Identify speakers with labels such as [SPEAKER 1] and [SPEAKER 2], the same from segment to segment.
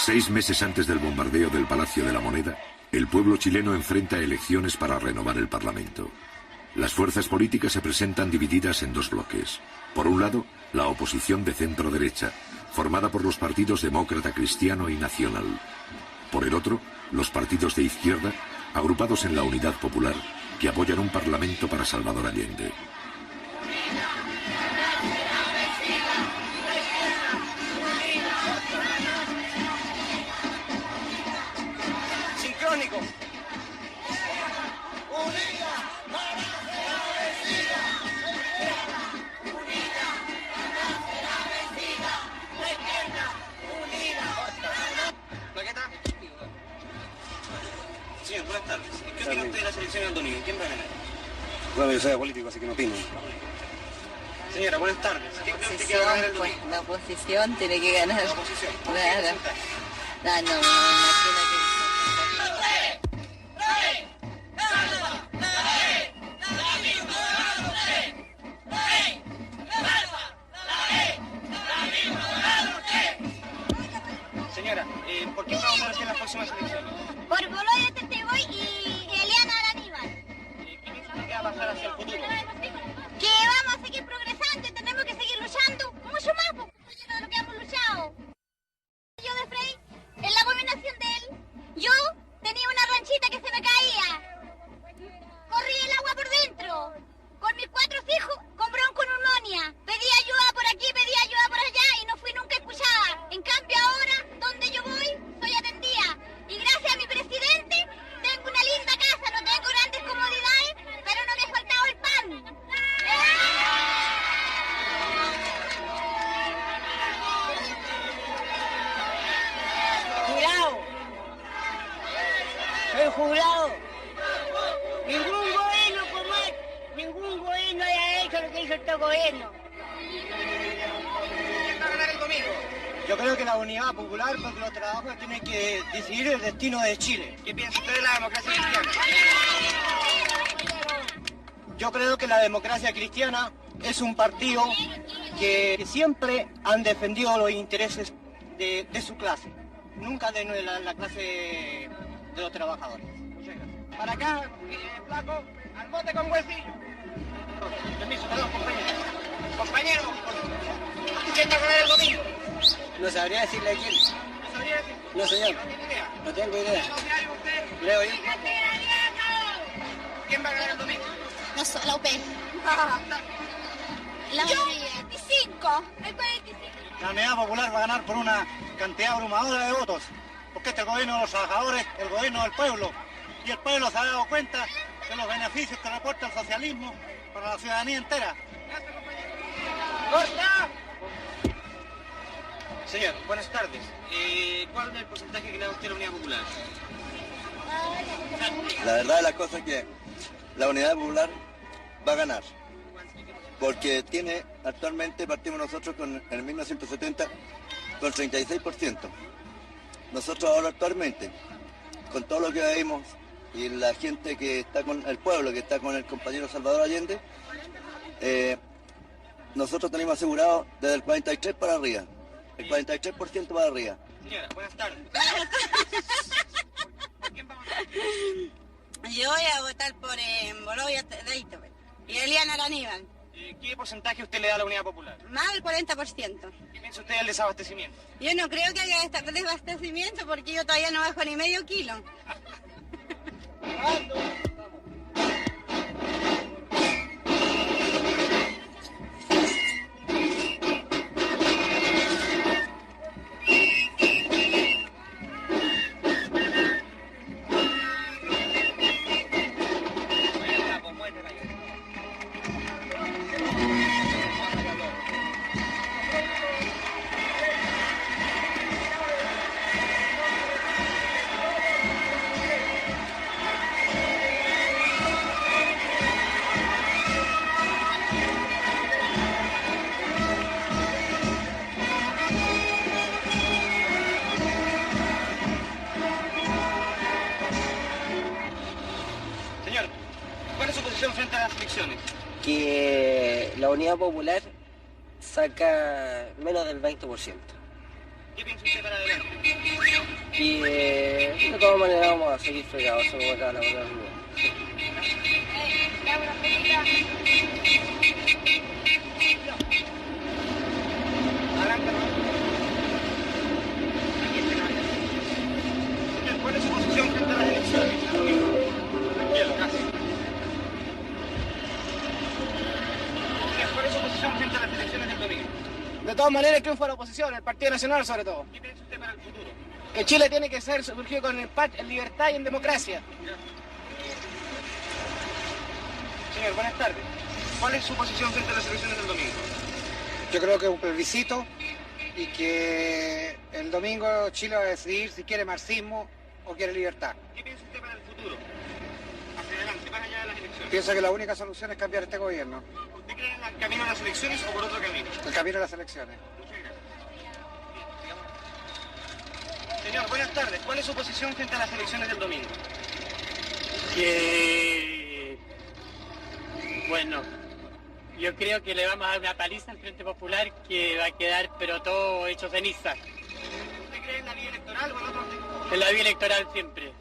[SPEAKER 1] 6 meses antes del bombardeo del Palacio de la Moneda, el pueblo chileno enfrenta elecciones para renovar el Parlamento. Las fuerzas políticas se presentan divididas en 2 bloques. Por un lado, la oposición de centro-derecha, formada por los partidos Demócrata Cristiano y Nacional. Por el otro, los partidos de izquierda, agrupados en la Unidad Popular, que apoyan un parlamento para Salvador Allende.
[SPEAKER 2] Sincrónico. Señor, buenas tardes. ¿Qué opina usted de la selección del domingo? ¿Quién va a ganar?
[SPEAKER 3] Bueno, yo soy político, así que no opino.
[SPEAKER 2] Señora, buenas tardes. ¿Qué cree usted que va a ganar el domingo?
[SPEAKER 4] La oposición tiene que ganar.
[SPEAKER 2] La oposición.
[SPEAKER 4] Claro. No, me imagino que...
[SPEAKER 2] Señora, ¿por qué va a votar usted en las próximas elecciones?
[SPEAKER 5] Por Boloy de Teteboy y Eliana Araníbal.
[SPEAKER 2] ¿Qué piensa usted que va a pasar hacia el futuro?
[SPEAKER 5] Que vamos a seguir progresando y tenemos que seguir luchando mucho más de lo que hemos luchado. Yo de Frey, en la abominación de él, yo tenía una ranchita que se me caía. Corrí el agua por dentro. Con mis 4 hijos, con bronconeumonía. Pedí ayuda por aquí, pedí ayuda por allá y no fui nunca escuchada. En cambio ahora, donde yo voy, soy atendida. Y gracias a mi presidente, tengo una linda casa, no tengo grandes comodidades, pero no me ha faltado el pan.
[SPEAKER 6] Jurado, soy jurado. Ningún gobierno haya hecho lo que hizo este gobierno.
[SPEAKER 2] ¿Quién va a ganar el domingo?
[SPEAKER 3] Yo creo que la Unidad Popular, porque los trabajadores tienen que decidir el destino de Chile.
[SPEAKER 2] ¿Qué piensa usted de la democracia cristiana?
[SPEAKER 3] Yo creo que la democracia cristiana es un partido que siempre han defendido los intereses de su clase, nunca de la clase de los trabajadores.
[SPEAKER 2] Para acá, flaco, al bote con huesillo. Permiso, perdón, compañero. Compañero, ¿quién va a ganar el domingo?
[SPEAKER 3] No sabría decirle a quién.
[SPEAKER 2] ¿No sabría decir?
[SPEAKER 3] No, señor.
[SPEAKER 2] ¿No tiene idea?
[SPEAKER 3] No tengo idea.
[SPEAKER 2] ¿No diario usted?
[SPEAKER 3] Leo yo.
[SPEAKER 2] ¿Quién va a ganar el domingo?
[SPEAKER 5] No soy la UP. Yo, el 25. El 45.
[SPEAKER 3] La Unidad Popular va a ganar por una cantidad abrumadora de votos, porque este gobierno de los trabajadores, el gobierno del pueblo, y el pueblo se ha dado cuenta de los beneficios que reporta el socialismo para la ciudadanía entera.
[SPEAKER 2] ¡Corta! Señor, buenas tardes. ¿Cuál es el porcentaje que le da usted a la Unidad Popular?
[SPEAKER 7] La verdad de las cosas es que la Unidad Popular va a ganar, porque tiene actualmente, partimos nosotros en el 1970 con 36%. Nosotros ahora actualmente, con todo lo que vemos y la gente que está con el pueblo, que está con el compañero Salvador Allende, nosotros tenemos asegurado desde el 43 para arriba, el 43% para arriba.
[SPEAKER 2] Señora, buenas tardes. ¿Por quién va a votar?
[SPEAKER 4] Yo voy a votar por Boloy de Itobe y Eliana Araníbal.
[SPEAKER 2] ¿Qué porcentaje usted le da a la Unidad Popular?
[SPEAKER 4] Más del 40%.
[SPEAKER 2] ¿Qué piensa usted del desabastecimiento?
[SPEAKER 4] Yo no creo que haya desabastecimiento porque yo todavía no bajo ni medio kilo.
[SPEAKER 2] frente a las elecciones?
[SPEAKER 8] Que la Unidad Popular saca menos del 20%.
[SPEAKER 2] ¿Qué piensa usted para adelante?
[SPEAKER 3] Y de todas maneras vamos a seguir fregados, eso como acá la verdad.
[SPEAKER 2] ¿Cuál es su posición frente a las elecciones? Tranquilo, casi. ¿Cuál es su posición frente a las elecciones del domingo?
[SPEAKER 3] De todas maneras, triunfa la oposición, el Partido Nacional sobre todo.
[SPEAKER 2] ¿Qué piensa usted para el futuro?
[SPEAKER 3] Que Chile tiene que ser surgido con en libertad y en democracia.
[SPEAKER 2] Señor, buenas tardes. ¿Cuál es su posición frente a las elecciones del domingo?
[SPEAKER 8] Yo creo que es un plebiscito y que el domingo Chile va a decidir si quiere marxismo o quiere libertad.
[SPEAKER 2] ¿Qué piensa usted para el futuro? Hacia adelante, más allá de las elecciones.
[SPEAKER 8] Pienso que la única solución es cambiar este gobierno,
[SPEAKER 2] ¿Usted cree en el camino a las elecciones o por otro camino?
[SPEAKER 8] el camino a las elecciones.
[SPEAKER 2] Muchas gracias. Sigamos. Señor, buenas tardes. ¿Cuál es su posición frente a las elecciones del domingo?
[SPEAKER 9] Bueno, yo creo que le vamos a dar una paliza al Frente Popular que va a quedar pero todo hecho ceniza.
[SPEAKER 2] ¿Usted cree en la vía electoral o en otro tipo?
[SPEAKER 9] En la vía electoral siempre.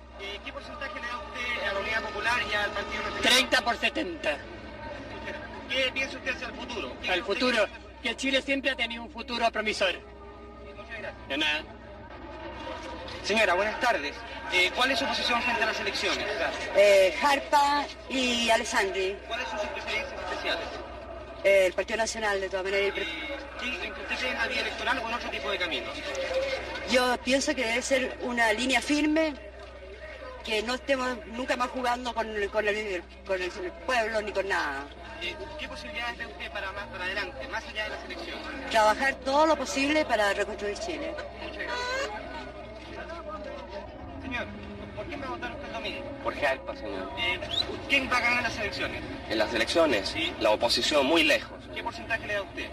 [SPEAKER 2] ¿Qué porcentaje le da usted a la Unidad Popular y al Partido Nacional?
[SPEAKER 9] 30 por 70.
[SPEAKER 2] ¿Qué piensa usted hacia el futuro?
[SPEAKER 9] Al futuro, que Chile siempre ha tenido un futuro promisor.
[SPEAKER 2] Muchas gracias.
[SPEAKER 9] De nada.
[SPEAKER 2] Señora, buenas tardes. ¿Cuál es su posición frente a las elecciones?
[SPEAKER 4] Jarpa y Alessandri,
[SPEAKER 2] ¿Cuáles son sus preferencias especiales?
[SPEAKER 4] el Partido Nacional de todas maneras.
[SPEAKER 2] ¿Usted cree en la vía electoral o en otro tipo de caminos?
[SPEAKER 4] Yo pienso que debe ser una línea firme, que no estemos nunca más jugando con el pueblo ni con nada.
[SPEAKER 2] ¿Qué posibilidades ve usted para más para adelante, más allá de las elecciones?
[SPEAKER 4] Trabajar todo lo posible para reconstruir Chile.
[SPEAKER 2] Muchas gracias. Señor, ¿por quién va a votar usted el domingo?
[SPEAKER 10] Por Jalpa, señor.
[SPEAKER 2] ¿Quién va a ganar las elecciones?
[SPEAKER 10] En las elecciones,
[SPEAKER 2] Sí.
[SPEAKER 10] la oposición muy lejos.
[SPEAKER 2] ¿Qué porcentaje le da usted?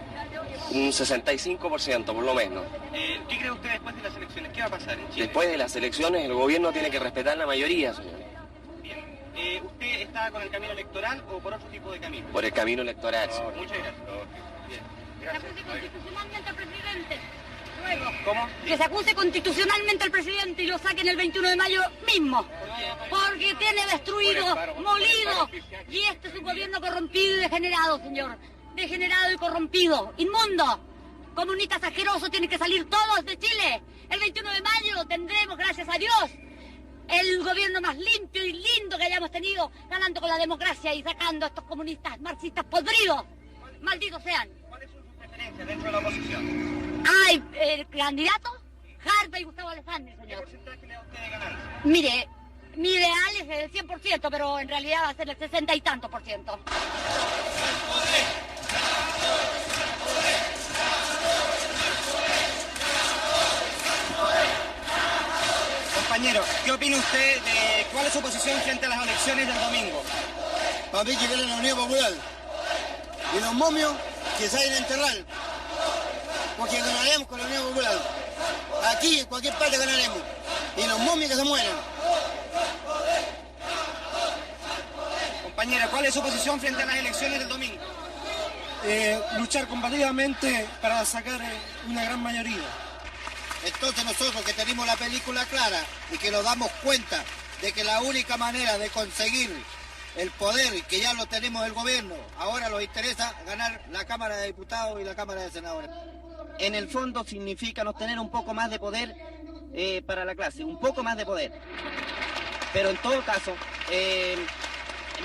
[SPEAKER 10] Un 65% por lo menos.
[SPEAKER 2] ¿Qué cree usted después de las elecciones? ¿Qué va a pasar en Chile?
[SPEAKER 10] Después de las elecciones el gobierno tiene que respetar la mayoría, señor.
[SPEAKER 2] Bien. ¿Usted está con el camino electoral o por otro tipo de camino?
[SPEAKER 10] Por el camino electoral. señor.
[SPEAKER 2] Muchas gracias. Bien.
[SPEAKER 5] Que se acuse constitucionalmente al presidente. Luego.
[SPEAKER 2] ¿Cómo?
[SPEAKER 5] Que se acuse constitucionalmente al presidente y lo saquen el 21 de mayo mismo. Porque tiene destruido, molido. Y este es un gobierno corrompido y degenerado, señor. Degenerado y corrompido. Inmundo. Comunistas asquerosos tienen que salir todos de Chile. El 21 de mayo tendremos, gracias a Dios, el gobierno más limpio y lindo que hayamos tenido, ganando con la democracia y sacando a estos comunistas marxistas podridos. Malditos sean.
[SPEAKER 2] ¿Cuáles son sus preferencias dentro de la oposición?
[SPEAKER 5] Ay, el candidato, Jarpa y Gustavo Alessandri,
[SPEAKER 2] ¿Qué
[SPEAKER 5] señor.
[SPEAKER 2] porcentaje le da usted de ganancia?
[SPEAKER 5] Mire, mi ideal es el 100%, pero en realidad va a ser el 60 y tanto por ciento.
[SPEAKER 2] Compañero, ¿qué opina usted de cuál es su posición frente a las elecciones del domingo?
[SPEAKER 7] Para mí que viene la Unión Popular. Y los momios que salen a enterrar. Porque ganaremos con la Unión Popular. Aquí, en cualquier parte ganaremos. Y los momios que se mueran.
[SPEAKER 2] Compañera, ¿cuál es su posición frente a las elecciones del domingo?
[SPEAKER 3] Luchar combativamente para sacar una gran mayoría.
[SPEAKER 7] Entonces nosotros que tenemos la película clara y que nos damos cuenta de que la única manera de conseguir el poder, que ya lo tenemos el gobierno, ahora nos interesa ganar la Cámara de Diputados y la Cámara de Senadores.
[SPEAKER 3] En el fondo significa obtener un poco más de poder para la clase, un poco más de poder. Pero en todo caso,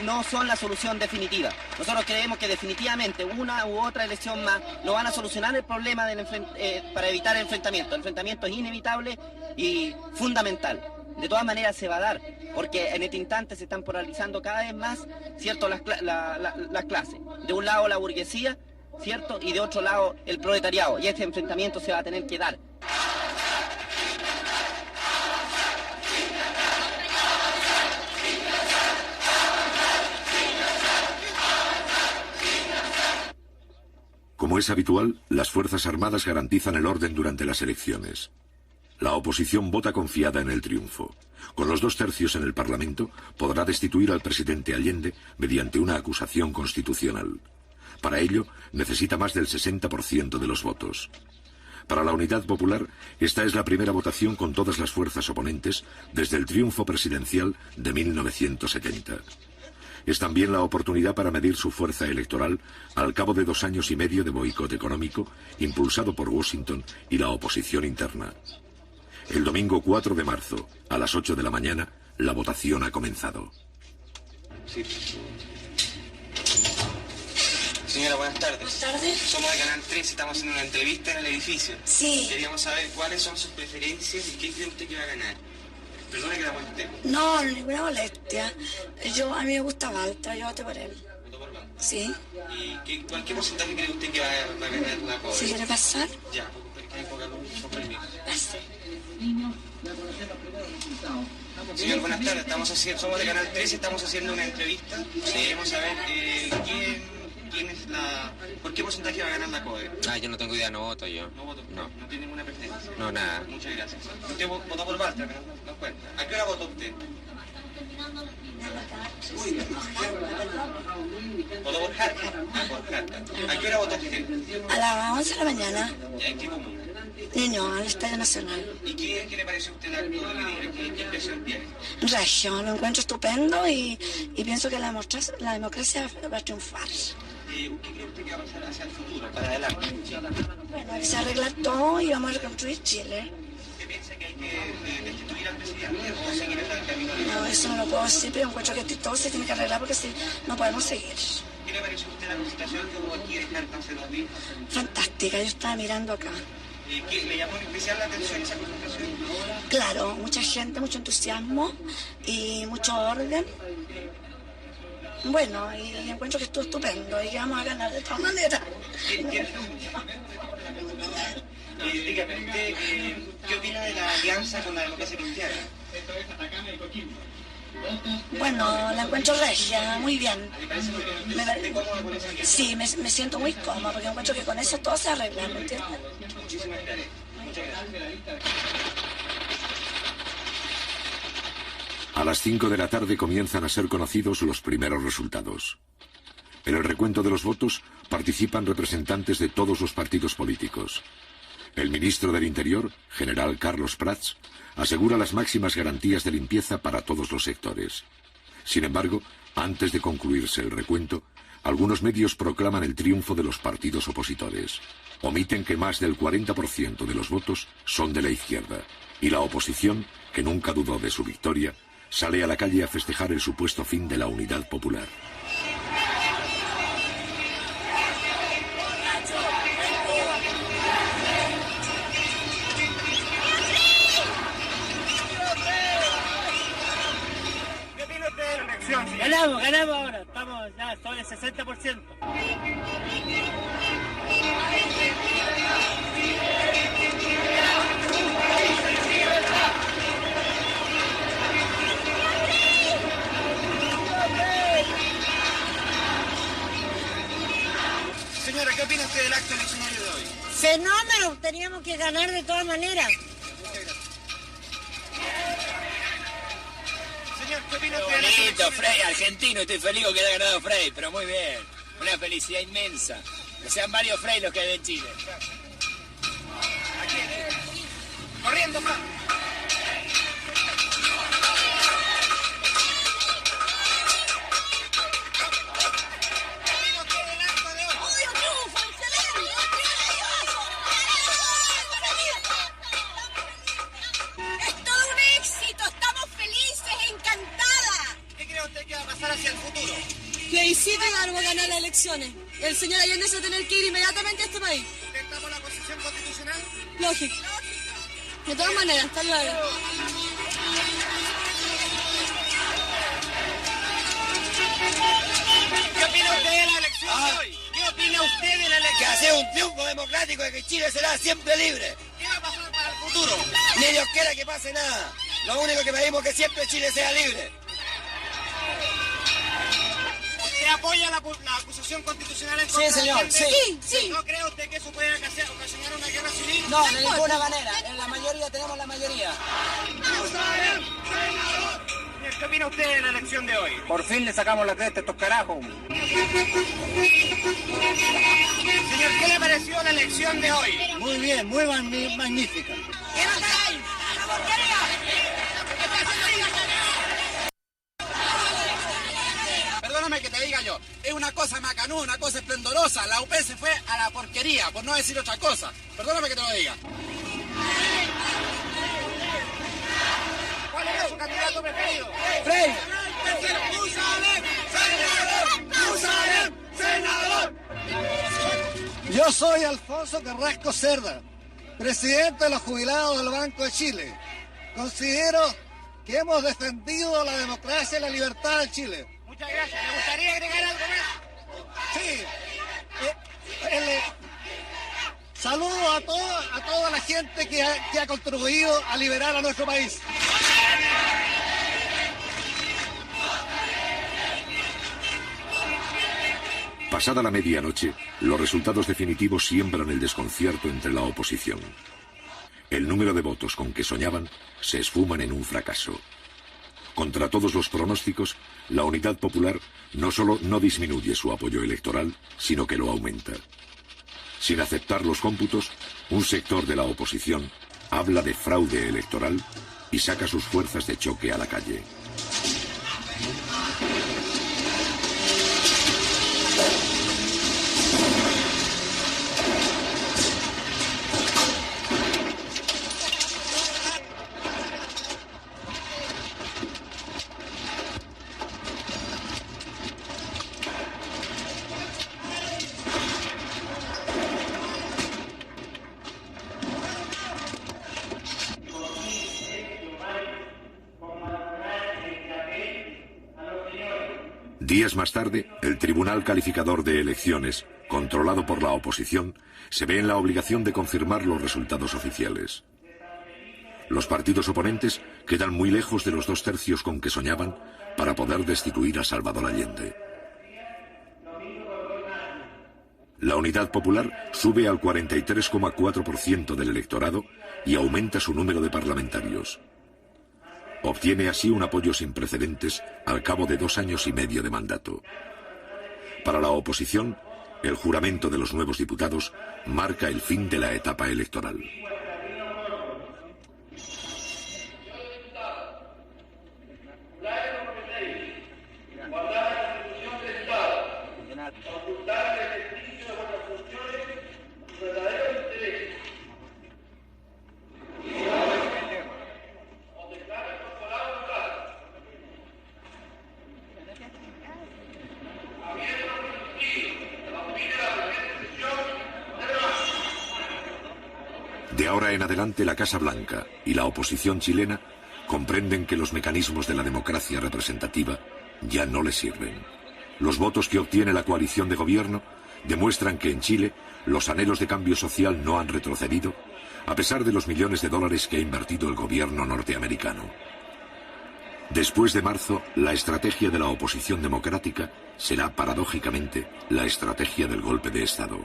[SPEAKER 3] no son la solución definitiva. Nosotros creemos que definitivamente una u otra elección más no van a solucionar el problema para evitar el enfrentamiento. El enfrentamiento es inevitable y fundamental. De todas maneras se va a dar, porque en este instante se están polarizando cada vez más, ¿cierto?, las clases. De un lado la burguesía, ¿cierto?, y de otro lado el proletariado. Y este enfrentamiento se va a tener que dar.
[SPEAKER 1] Como es habitual, las Fuerzas Armadas garantizan el orden durante las elecciones. La oposición vota confiada en el triunfo. Con los 2/3 en el Parlamento, podrá destituir al presidente Allende mediante una acusación constitucional. Para ello, necesita más del 60% de los votos. Para la Unidad Popular, esta es la primera votación con todas las fuerzas oponentes desde el triunfo presidencial de 1970. Es también la oportunidad para medir su fuerza electoral al cabo de 2 años y medio de boicot económico impulsado por Washington y la oposición interna. El domingo 4 de marzo, a las 8 de la mañana, la votación ha comenzado.
[SPEAKER 10] Sí. Señora, buenas tardes.
[SPEAKER 11] Buenas tardes.
[SPEAKER 10] Somos de Canal 13, estamos haciendo una entrevista en el edificio.
[SPEAKER 11] Sí.
[SPEAKER 10] Queríamos saber cuáles son sus preferencias y qué cree usted que va a ganar. Perdone que la moleste.
[SPEAKER 11] No, ninguna molestia. A mí me gusta Balta, yo voté por él.
[SPEAKER 10] ¿Votó por Balta?
[SPEAKER 11] Sí.
[SPEAKER 10] ¿Y qué porcentaje cree usted que va a ganar la CODE?
[SPEAKER 11] ¿Si quiere pasar?
[SPEAKER 10] Ya, con permiso.
[SPEAKER 11] Pase.
[SPEAKER 10] Señor, buenas tardes. Somos de Canal 13, estamos haciendo una entrevista. Queremos saber quién es ¿por qué porcentaje va a ganar la CODE?
[SPEAKER 12] Yo no tengo idea, no voto yo.
[SPEAKER 10] ¿No voto?
[SPEAKER 12] No.
[SPEAKER 10] ¿No tiene ninguna preferencia?
[SPEAKER 12] No, nada.
[SPEAKER 10] Muchas gracias. ¿Usted votó por Balta? ¿Nos cuenta? ¿A qué hora votó usted? ¿Votó por Jarta? Por Jarta. ¿A qué hora votó usted?
[SPEAKER 11] A las 11 de la mañana.
[SPEAKER 10] ¿En qué común?
[SPEAKER 11] Niño, al Estadio Nacional.
[SPEAKER 10] ¿Y qué le parece a usted el acto de Medina? ¿Qué impresión tiene?
[SPEAKER 11] Regio, lo encuentro estupendo y pienso que la democracia va a triunfar.
[SPEAKER 10] ¿Qué cree usted que va a pasar hacia el futuro, para adelante?
[SPEAKER 11] Bueno, hay que se arreglar todo y vamos a reconstruir Chile.
[SPEAKER 10] ¿Usted piensa que hay que destituir al presidente o seguir en el camino?
[SPEAKER 11] No, eso no lo puedo decir, pero encuentro que todo se tiene que arreglar porque si no podemos seguir.
[SPEAKER 10] ¿Qué le pareció a usted la presentación que hubo aquí en Jarta hace 2 días?
[SPEAKER 11] Fantástica, yo estaba mirando acá.
[SPEAKER 10] ¿Le llamó en especial la atención esa presentación?
[SPEAKER 11] Claro, mucha gente, mucho entusiasmo y mucho orden. Bueno, y encuentro que estuvo estupendo y que vamos a ganar de todas maneras.
[SPEAKER 10] Dígame, ¿usted qué opina de la alianza con la democracia cristiana?
[SPEAKER 11] Bueno, la encuentro regia, muy bien.
[SPEAKER 10] ¿Le parece muy bien? ¿Se siente cómoda con esa alianza?
[SPEAKER 11] Sí, me siento muy cómoda porque encuentro que con eso todo se arregla, ¿me entiendes?
[SPEAKER 10] Muchísimas gracias. Muchas gracias.
[SPEAKER 1] A las 5 de la tarde comienzan a ser conocidos los primeros resultados. En el recuento de los votos participan representantes de todos los partidos políticos. El ministro del Interior, general Carlos Prats, asegura las máximas garantías de limpieza para todos los sectores. Sin embargo, antes de concluirse el recuento, algunos medios proclaman el triunfo de los partidos opositores. Omiten que más del 40% de los votos son de la izquierda, y la oposición, que nunca dudó de su victoria, sale a la calle a festejar el supuesto fin de la Unidad Popular.
[SPEAKER 9] Ganamos ahora, estamos ya sobre el 60%.
[SPEAKER 10] Señora, ¿qué opina usted del acto eleccionario de hoy?
[SPEAKER 6] Fenómeno, teníamos que ganar de todas maneras.
[SPEAKER 10] Señor, ¿qué opina
[SPEAKER 13] Qué
[SPEAKER 10] usted del acto
[SPEAKER 13] bonito,
[SPEAKER 10] eleccionario?
[SPEAKER 13] Frey, argentino, estoy feliz que haya ganado Frey, pero muy bien. Una felicidad inmensa. Que sean varios Frey los que hay en Chile.
[SPEAKER 10] Aquí, corriendo, pa.
[SPEAKER 5] ¡Es todo un éxito! ¡Estamos felices, encantadas!
[SPEAKER 10] ¿Qué cree usted que va a pasar hacia el futuro?
[SPEAKER 14] Plebiscito y vamos a ganar las elecciones. El señor Allende se va a tener que ir inmediatamente a este país.
[SPEAKER 10] ¿Usted está por la Constitución Constitucional?
[SPEAKER 14] Lógico. De todas maneras, hasta luego.
[SPEAKER 10] ¿Qué opina usted de la elección de hoy? ¿Qué opina usted de la elección?
[SPEAKER 13] Que hace un triunfo democrático de que Chile será siempre libre.
[SPEAKER 10] ¿Qué va a pasar para el futuro?
[SPEAKER 13] Ni Dios quiera que pase nada. Lo único que pedimos es que siempre Chile sea libre.
[SPEAKER 10] ¿Usted apoya la acusación constitucional en
[SPEAKER 13] Sí,
[SPEAKER 10] contra
[SPEAKER 13] señor,
[SPEAKER 10] de Allende?
[SPEAKER 13] sí.
[SPEAKER 14] Sí.
[SPEAKER 10] ¿No cree usted que eso puede ocasionar una guerra civil?
[SPEAKER 13] No, de ninguna manera. En la mayoría tenemos la mayoría.
[SPEAKER 10] ¡Senador!
[SPEAKER 2] ¿Qué opina usted de la elección de hoy?
[SPEAKER 12] Por fin le sacamos la cresta a estos carajos.
[SPEAKER 2] Señor, ¿qué le pareció la elección de hoy?
[SPEAKER 12] Muy bien, muy magnífica.
[SPEAKER 2] ¿Qué va a caer? ¡La porquería!
[SPEAKER 12] Perdóname que te diga yo, es una cosa macanuda, una cosa esplendorosa. La UP se fue a la porquería, por no decir otra cosa. Perdóname que te lo diga.
[SPEAKER 2] ¿Cuál es su candidato preferido?
[SPEAKER 12] ¡Frey!
[SPEAKER 2] ¡Senador!
[SPEAKER 12] Yo soy Alfonso Carrasco Cerda, presidente de los jubilados del Banco de Chile. Considero que hemos defendido la democracia y la libertad de Chile.
[SPEAKER 2] Muchas gracias. ¿Me gustaría agregar algo más?
[SPEAKER 12] Sí. Saludo a toda la gente que ha contribuido a liberar a nuestro país.
[SPEAKER 1] Pasada la medianoche, los resultados definitivos siembran el desconcierto entre la oposición. El número de votos con que soñaban se esfuman en un fracaso. Contra todos los pronósticos, la Unidad Popular no solo no disminuye su apoyo electoral, sino que lo aumenta. Sin aceptar los cómputos, un sector de la oposición habla de fraude electoral y saca sus fuerzas de choque a la calle. Días más tarde, el Tribunal Calificador de Elecciones, controlado por la oposición, se ve en la obligación de confirmar los resultados oficiales. Los partidos oponentes quedan muy lejos de los 2 tercios con que soñaban para poder destituir a Salvador Allende. La Unidad Popular sube al 43,4% del electorado y aumenta su número de parlamentarios. Obtiene así un apoyo sin precedentes al cabo de 2 años y medio de mandato. Para la oposición, el juramento de los nuevos diputados marca el fin de la etapa electoral. De ahora en adelante, la Casa Blanca y la oposición chilena comprenden que los mecanismos de la democracia representativa ya no les sirven. Los votos que obtiene la coalición de gobierno demuestran que en Chile los anhelos de cambio social no han retrocedido, a pesar de los millones de dólares que ha invertido el gobierno norteamericano. Después de marzo, la estrategia de la oposición democrática será paradójicamente la estrategia del golpe de Estado.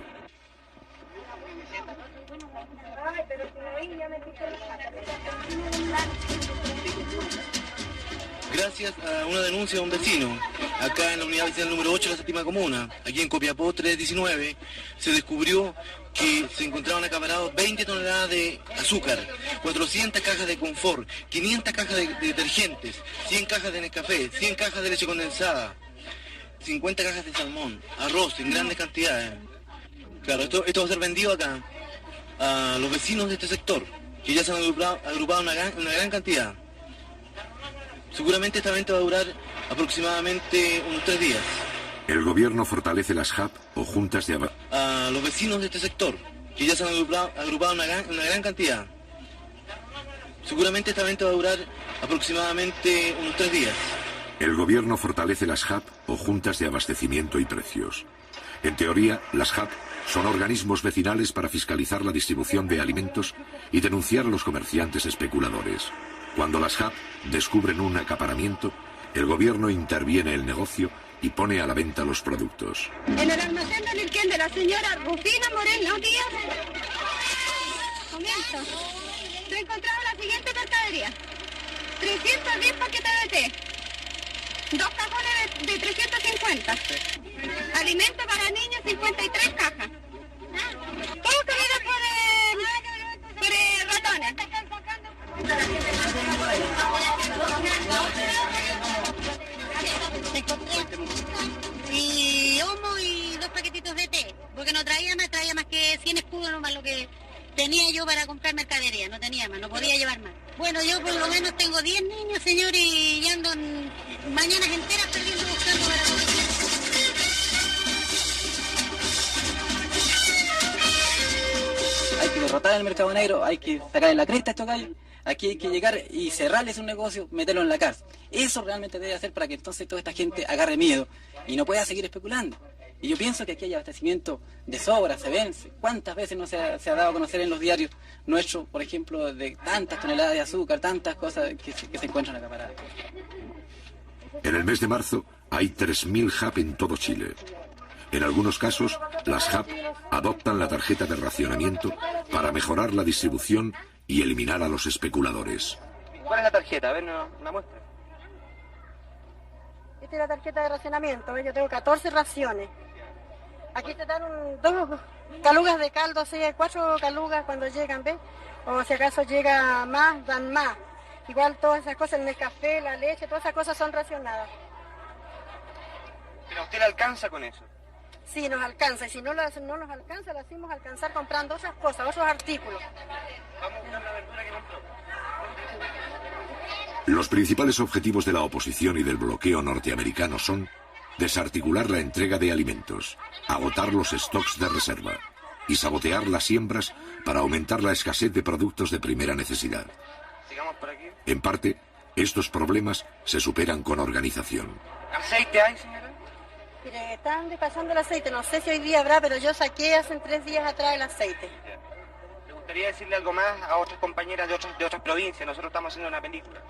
[SPEAKER 15] Gracias a una denuncia de un vecino, acá en la unidad vecinal número 8 de la 7ª comuna, aquí en Copiapó 319, se descubrió que se encontraban acaparados 20 toneladas de azúcar, 400 cajas de confort, 500 cajas de detergentes, 100 cajas de Nescafé, 100 cajas de leche condensada, 50 cajas de salmón, arroz en grandes cantidades. Claro, esto va a ser vendido acá a los vecinos de este sector, que ya se han agrupado una gran cantidad. Seguramente esta venta va a durar aproximadamente unos 3 días.
[SPEAKER 1] El gobierno fortalece las JAP o juntas de
[SPEAKER 15] a los vecinos de este sector, que ya se han agrupado una gran cantidad. Seguramente esta venta va a durar aproximadamente unos 3 días.
[SPEAKER 1] El gobierno fortalece las JAP o juntas de abastecimiento y precios. En teoría, las JAP son organismos vecinales para fiscalizar la distribución de alimentos y denunciar a los comerciantes especuladores. Cuando las JAP descubren un acaparamiento, el gobierno interviene el negocio y pone a la venta los productos.
[SPEAKER 5] En el almacén del Irquén de la señora Rufina Moreno Díaz, comienzo. Se ha encontrado la siguiente mercadería: 310 paquetes de té, 2 cajones de 350. Alimento para niños, 53 cajas. Todo comido por ratones. Y humo y 2 paquetitos de té, porque no traía más que 100 escudos nomás lo que tenía yo para comprar mercadería, no tenía más, no podía llevar más. Bueno, yo por lo menos tengo 10 niños, señor, y ando mañanas enteras perdiendo buscando para comer.
[SPEAKER 16] Hay que derrotar el mercado negro, hay que sacarle la cresta a estos gallos. Aquí hay que llegar y cerrarles un negocio, meterlo en la cárcel. Eso realmente debe hacer para que entonces toda esta gente agarre miedo y no pueda seguir especulando. Y yo pienso que aquí hay abastecimiento de sobra, se vence. ¿Cuántas veces no se ha dado a conocer en los diarios nuestros, por ejemplo, de tantas toneladas de azúcar, tantas cosas que se encuentran acaparadas?
[SPEAKER 1] En el mes de marzo hay 3.000 JAP en todo Chile. En algunos casos, las JAP adoptan la tarjeta de racionamiento para mejorar la distribución y eliminar a los especuladores.
[SPEAKER 3] ¿Cuál es la tarjeta? A ver, ¿la muestra?
[SPEAKER 17] Esta es la tarjeta de racionamiento, ¿ves? Yo tengo 14 raciones. Aquí te dan 2 calugas de caldo, o sea, 4 calugas cuando llegan, ¿ves? O si acaso llega más, dan más. Igual todas esas cosas, el café, la leche, todas esas cosas son racionadas.
[SPEAKER 3] ¿Pero a usted le alcanza con eso?
[SPEAKER 17] Sí, nos alcanza. Y si no nos alcanza, lo hacemos alcanzar comprando otras cosas, otros artículos.
[SPEAKER 3] Vamos a buscar la verdura que compró.
[SPEAKER 1] Los principales objetivos de la oposición y del bloqueo norteamericano son desarticular la entrega de alimentos, agotar los stocks de reserva y sabotear las siembras para aumentar la escasez de productos de primera necesidad.
[SPEAKER 3] Sigamos por aquí.
[SPEAKER 1] En parte, estos problemas se superan con organización.
[SPEAKER 3] ¿Aceite hay, señora?
[SPEAKER 17] Mire, están despachando el aceite. No sé si hoy día habrá, pero yo saqué hace 3 días atrás el aceite.
[SPEAKER 3] ¿Le gustaría decirle algo más a otras compañeras de otras provincias? Nosotros estamos haciendo una película.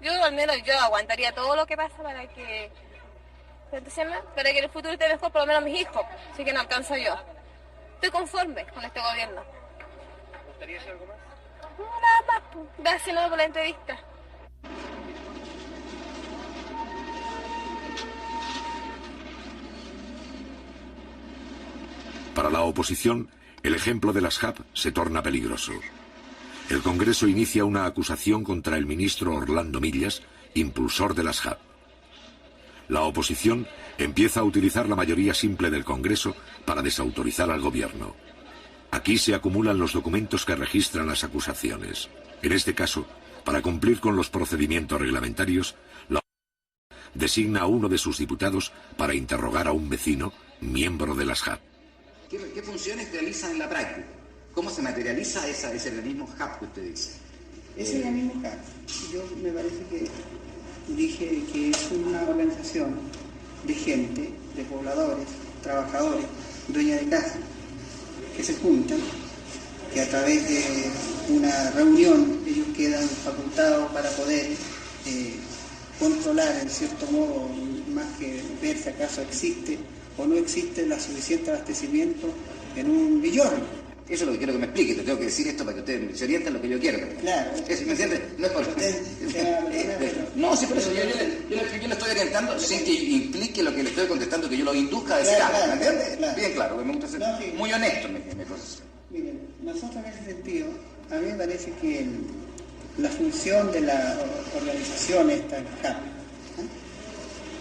[SPEAKER 18] Yo al menos aguantaría todo lo que pasa para que en el futuro esté mejor, por lo menos mis hijos. Así que no alcanzo yo. Estoy conforme con este gobierno.
[SPEAKER 3] ¿Le gustaría decir algo más?
[SPEAKER 18] No, nada más. Pues. Gracias por la entrevista.
[SPEAKER 1] Para la oposición, el ejemplo de las JAP se torna peligroso. El Congreso inicia una acusación contra el ministro Orlando Millas, impulsor de las JAP. La oposición empieza a utilizar la mayoría simple del Congreso para desautorizar al gobierno. Aquí se acumulan los documentos que registran las acusaciones. En este caso, para cumplir con los procedimientos reglamentarios, la oposición designa a uno de sus diputados para interrogar a un vecino, miembro de las JAP.
[SPEAKER 19] ¿Qué funciones realizan en la práctica? ¿Cómo se materializa ese organismo JAP que usted dice?
[SPEAKER 20] Ese organismo JAP, yo me parece que dije que es una organización de gente, de pobladores, trabajadores, dueñas de casa, que se juntan, que a través de una reunión ellos quedan facultados para poder controlar en cierto modo, más que ver si acaso existe o no existe la suficiente abastecimiento en un billón.
[SPEAKER 19] Eso es lo que quiero que me explique, te tengo que decir esto para que ustedes se orienten lo que yo quiero.
[SPEAKER 20] Claro.
[SPEAKER 19] ¿Me entiende? No es por... No, sí, por eso yo le estoy orientando sin que implique lo que le estoy contestando, que yo lo induzca a decir algo, ¿me entiende? Claro. Bien claro, me gusta ser muy honesto en mi cosa.
[SPEAKER 20] Miren, nosotros en ese sentido, a mí me parece que la función de la organización esta, JAP,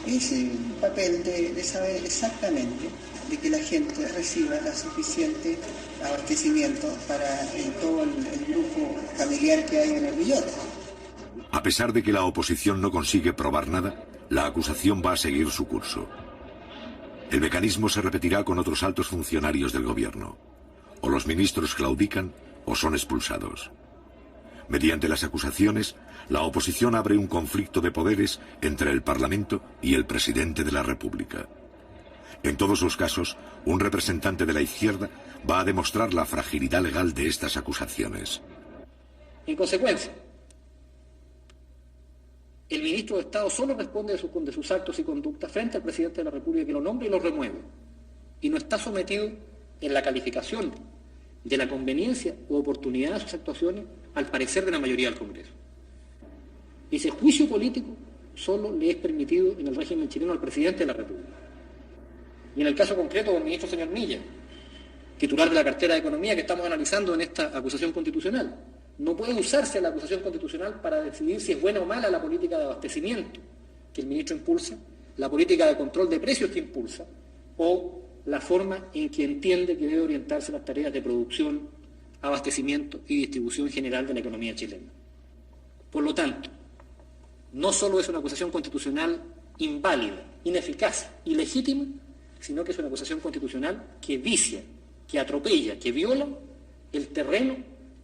[SPEAKER 20] es un papel de saber exactamente de que la gente reciba la suficiente abastecimiento para todo el grupo familiar que hay en el billón.
[SPEAKER 1] A pesar de que la oposición no consigue probar nada, la acusación va a seguir su curso. El mecanismo se repetirá con otros altos funcionarios del gobierno. O los ministros claudican o son expulsados. Mediante las acusaciones, la oposición abre un conflicto de poderes entre el Parlamento y el presidente de la República. En todos los casos, un representante de la izquierda va a demostrar la fragilidad legal de estas acusaciones.
[SPEAKER 21] En consecuencia, el ministro de Estado solo responde de sus actos y conductas frente al presidente de la República, que lo nombra y lo remueve, y no está sometido en la calificación de la conveniencia u oportunidad de sus actuaciones al parecer de la mayoría del Congreso. Ese juicio político solo le es permitido en el régimen chileno al presidente de la República. Y en el caso concreto del ministro señor Milla, titular de la cartera de Economía que estamos analizando en esta acusación constitucional, no puede usarse la acusación constitucional para decidir si es buena o mala la política de abastecimiento que el ministro impulsa, la política de control de precios que impulsa, o la forma en que entiende que debe orientarse las tareas de producción, abastecimiento y distribución general de la economía chilena. Por lo tanto, no solo es una acusación constitucional inválida, ineficaz, ilegítima, sino que es una acusación constitucional que vicia, que atropella, que viola el terreno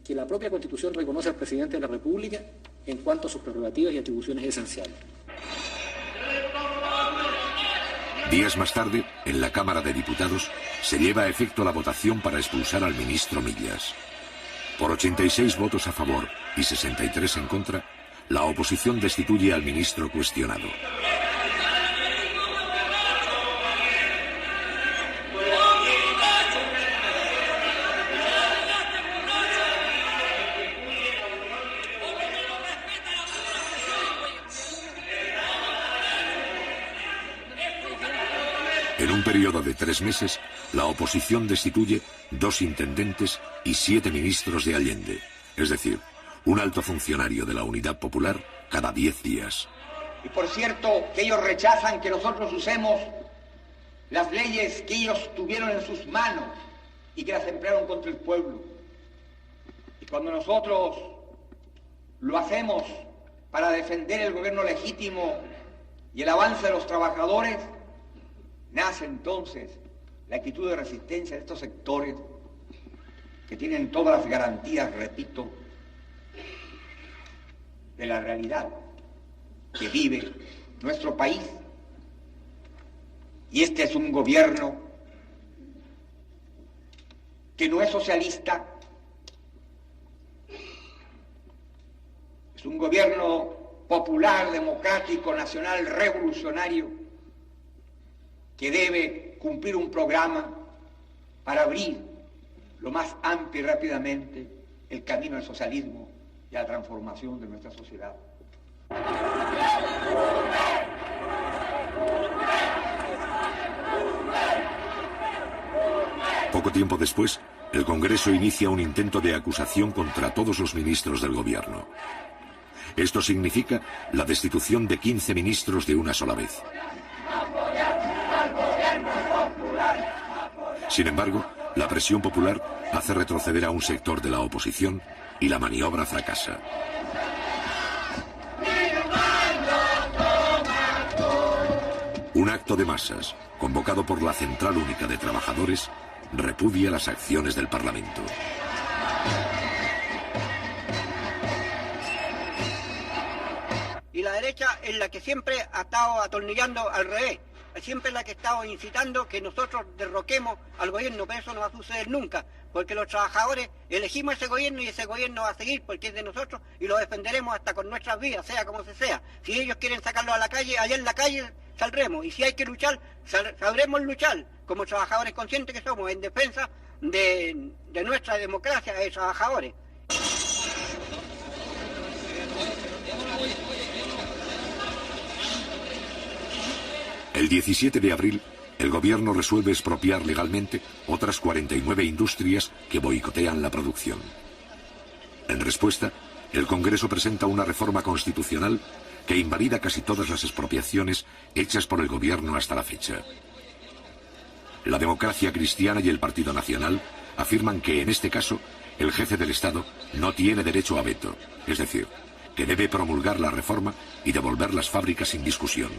[SPEAKER 21] que la propia Constitución reconoce al presidente de la República en cuanto a sus prerrogativas y atribuciones esenciales.
[SPEAKER 1] Días más tarde, en la Cámara de Diputados, se lleva a efecto la votación para expulsar al ministro Millas. Por 86 votos a favor y 63 en contra, la oposición destituye al ministro cuestionado. En un periodo de 3 meses, la oposición destituye 2 intendentes y 7 ministros de Allende, es decir, un alto funcionario de la Unidad Popular cada 10 días.
[SPEAKER 2] Y por cierto, que ellos rechazan que nosotros usemos las leyes que ellos tuvieron en sus manos y que las emplearon contra el pueblo. Y cuando nosotros lo hacemos para defender el gobierno legítimo y el avance de los trabajadores, nace entonces la actitud de resistencia de estos sectores que tienen todas las garantías, repito, de la realidad que vive nuestro país. Y este es un gobierno que no es socialista, es un gobierno popular, democrático, nacional, revolucionario, que debe cumplir un programa para abrir lo más amplio y rápidamente el camino al socialismo y a la transformación de nuestra sociedad.
[SPEAKER 1] Poco tiempo después, el Congreso inicia un intento de acusación contra todos los ministros del gobierno. Esto significa la destitución de 15 ministros de una sola vez. Sin embargo, la presión popular hace retroceder a un sector de la oposición y la maniobra fracasa. Un acto de masas, convocado por la Central Única de Trabajadores, repudia las acciones del Parlamento.
[SPEAKER 3] Y la derecha es la que siempre ha estado atornillando al revés. Siempre es la que ha estado incitando que nosotros derroquemos al gobierno, pero eso no va a suceder nunca, porque los trabajadores elegimos ese gobierno y ese gobierno va a seguir porque es de nosotros y lo defenderemos hasta con nuestras vidas, sea como se sea. Si ellos quieren sacarlo a la calle, allá en la calle saldremos, y si hay que luchar, sabremos luchar como trabajadores conscientes que somos en defensa de nuestra democracia de trabajadores.
[SPEAKER 1] El 17 de abril, el gobierno resuelve expropiar legalmente otras 49 industrias que boicotean la producción. En respuesta, el Congreso presenta una reforma constitucional que invalida casi todas las expropiaciones hechas por el gobierno hasta la fecha. La Democracia Cristiana y el Partido Nacional afirman que en este caso el jefe del Estado no tiene derecho a veto, es decir, que debe promulgar la reforma y devolver las fábricas sin discusión.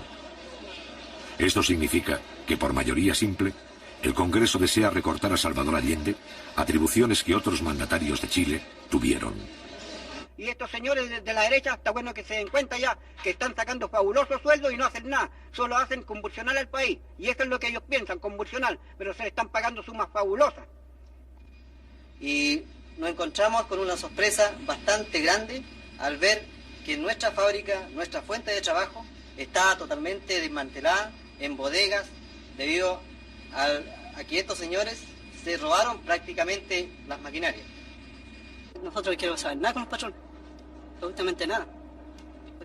[SPEAKER 1] Esto significa que, por mayoría simple, el Congreso desea recortar a Salvador Allende atribuciones que otros mandatarios de Chile tuvieron.
[SPEAKER 3] Y estos señores de la derecha, está bueno que se den cuenta ya que están sacando fabulosos sueldos y no hacen nada, solo hacen convulsionar al país. Y eso es lo que ellos piensan, convulsionar, pero se le están pagando sumas fabulosas.
[SPEAKER 8] Y nos encontramos con una sorpresa bastante grande al ver que nuestra fábrica, nuestra fuente de trabajo, está totalmente desmantelada en bodegas debido a que estos señores se robaron prácticamente las maquinarias.
[SPEAKER 3] Nosotros no queremos saber nada con los patrones, absolutamente nada.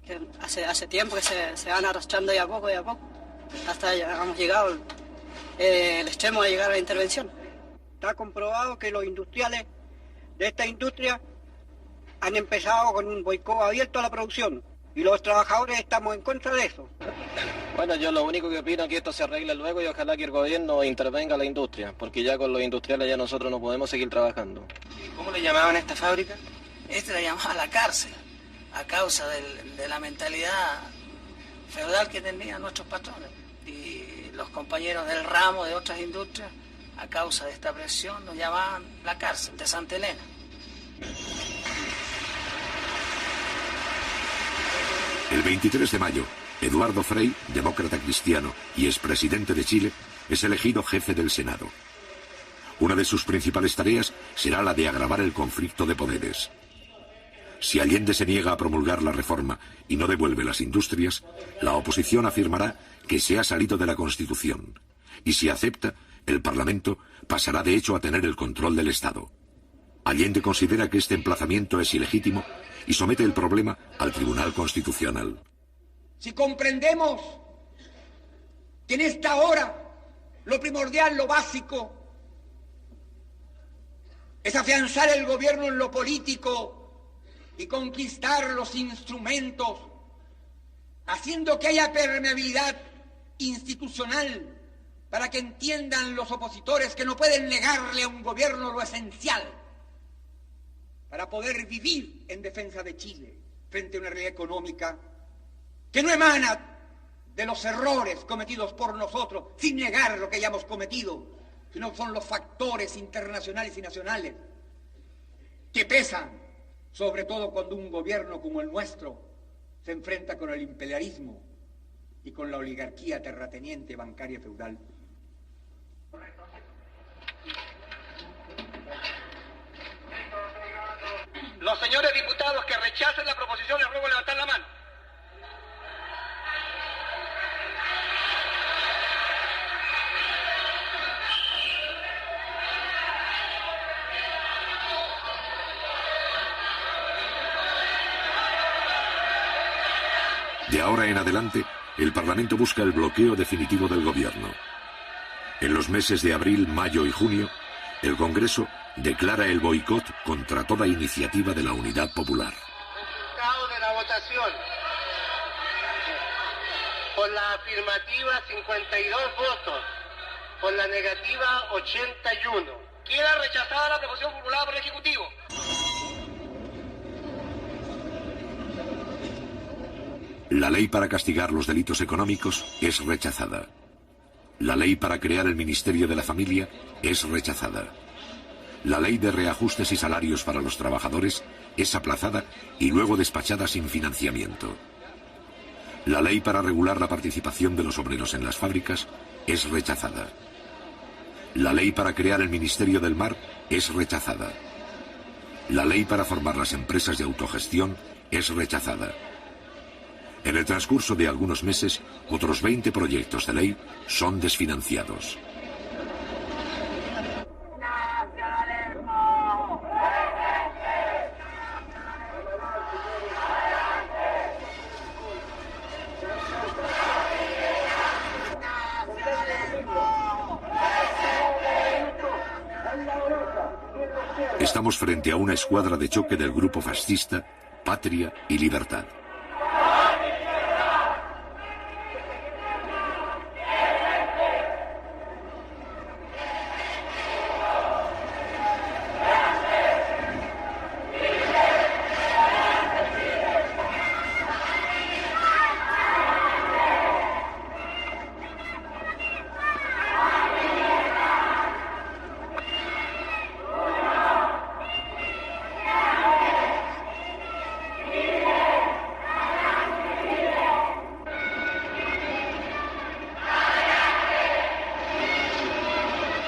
[SPEAKER 3] que hace tiempo que se van arrastrando de a poco, hasta ya hemos llegado el extremo de llegar a la intervención. Está comprobado que los industriales de esta industria han empezado con un boicot abierto a la producción y los trabajadores estamos en contra de eso.
[SPEAKER 4] Bueno, yo lo único que opino es que esto se arregle luego y ojalá que el gobierno intervenga a la industria, porque ya con los industriales ya nosotros no podemos seguir trabajando.
[SPEAKER 10] ¿Cómo le llamaban a esta fábrica?
[SPEAKER 8] Este la llamaba la cárcel, a causa de la mentalidad feudal que tenían nuestros patrones. Y los compañeros del ramo de otras industrias, a causa de esta presión, nos llamaban la cárcel de Santa Elena.
[SPEAKER 1] El 23 de mayo, Eduardo Frei, demócrata cristiano y expresidente de Chile, es elegido jefe del Senado. Una de sus principales tareas será la de agravar el conflicto de poderes. Si Allende se niega a promulgar la reforma y no devuelve las industrias, la oposición afirmará que se ha salido de la Constitución. Y si acepta, el Parlamento pasará de hecho a tener el control del Estado. Allende considera que este emplazamiento es ilegítimo y somete el problema al Tribunal Constitucional.
[SPEAKER 2] Si comprendemos que en esta hora lo primordial, lo básico, es afianzar el gobierno en lo político y conquistar los instrumentos, haciendo que haya permeabilidad institucional para que entiendan los opositores que no pueden negarle a un gobierno lo esencial para poder vivir en defensa de Chile frente a una realidad económica que no emana de los errores cometidos por nosotros, sin negar lo que hayamos cometido, sino son los factores internacionales y nacionales que pesan, sobre todo cuando un gobierno como el nuestro se enfrenta con el imperialismo y con la oligarquía terrateniente, bancaria y feudal.
[SPEAKER 3] Los señores diputados que rechacen la proposición les ruego levantar la mano.
[SPEAKER 1] De ahora en adelante, el Parlamento busca el bloqueo definitivo del gobierno. En los meses de abril, mayo y junio, el Congreso declara el boicot contra toda iniciativa de la Unidad Popular.
[SPEAKER 3] Resultado de la votación. Por la afirmativa 52 votos, por la negativa 81. Queda rechazada la proposición formulada por el Ejecutivo.
[SPEAKER 1] La ley para castigar los delitos económicos es rechazada. La ley para crear el Ministerio de la Familia es rechazada. La ley de reajustes y salarios para los trabajadores es aplazada y luego despachada sin financiamiento. La ley para regular la participación de los obreros en las fábricas es rechazada. La ley para crear el Ministerio del Mar es rechazada. La ley para formar las empresas de autogestión es rechazada. En el transcurso de algunos meses, otros 20 proyectos de ley son desfinanciados. Estamos frente a una escuadra de choque del grupo fascista Patria y Libertad.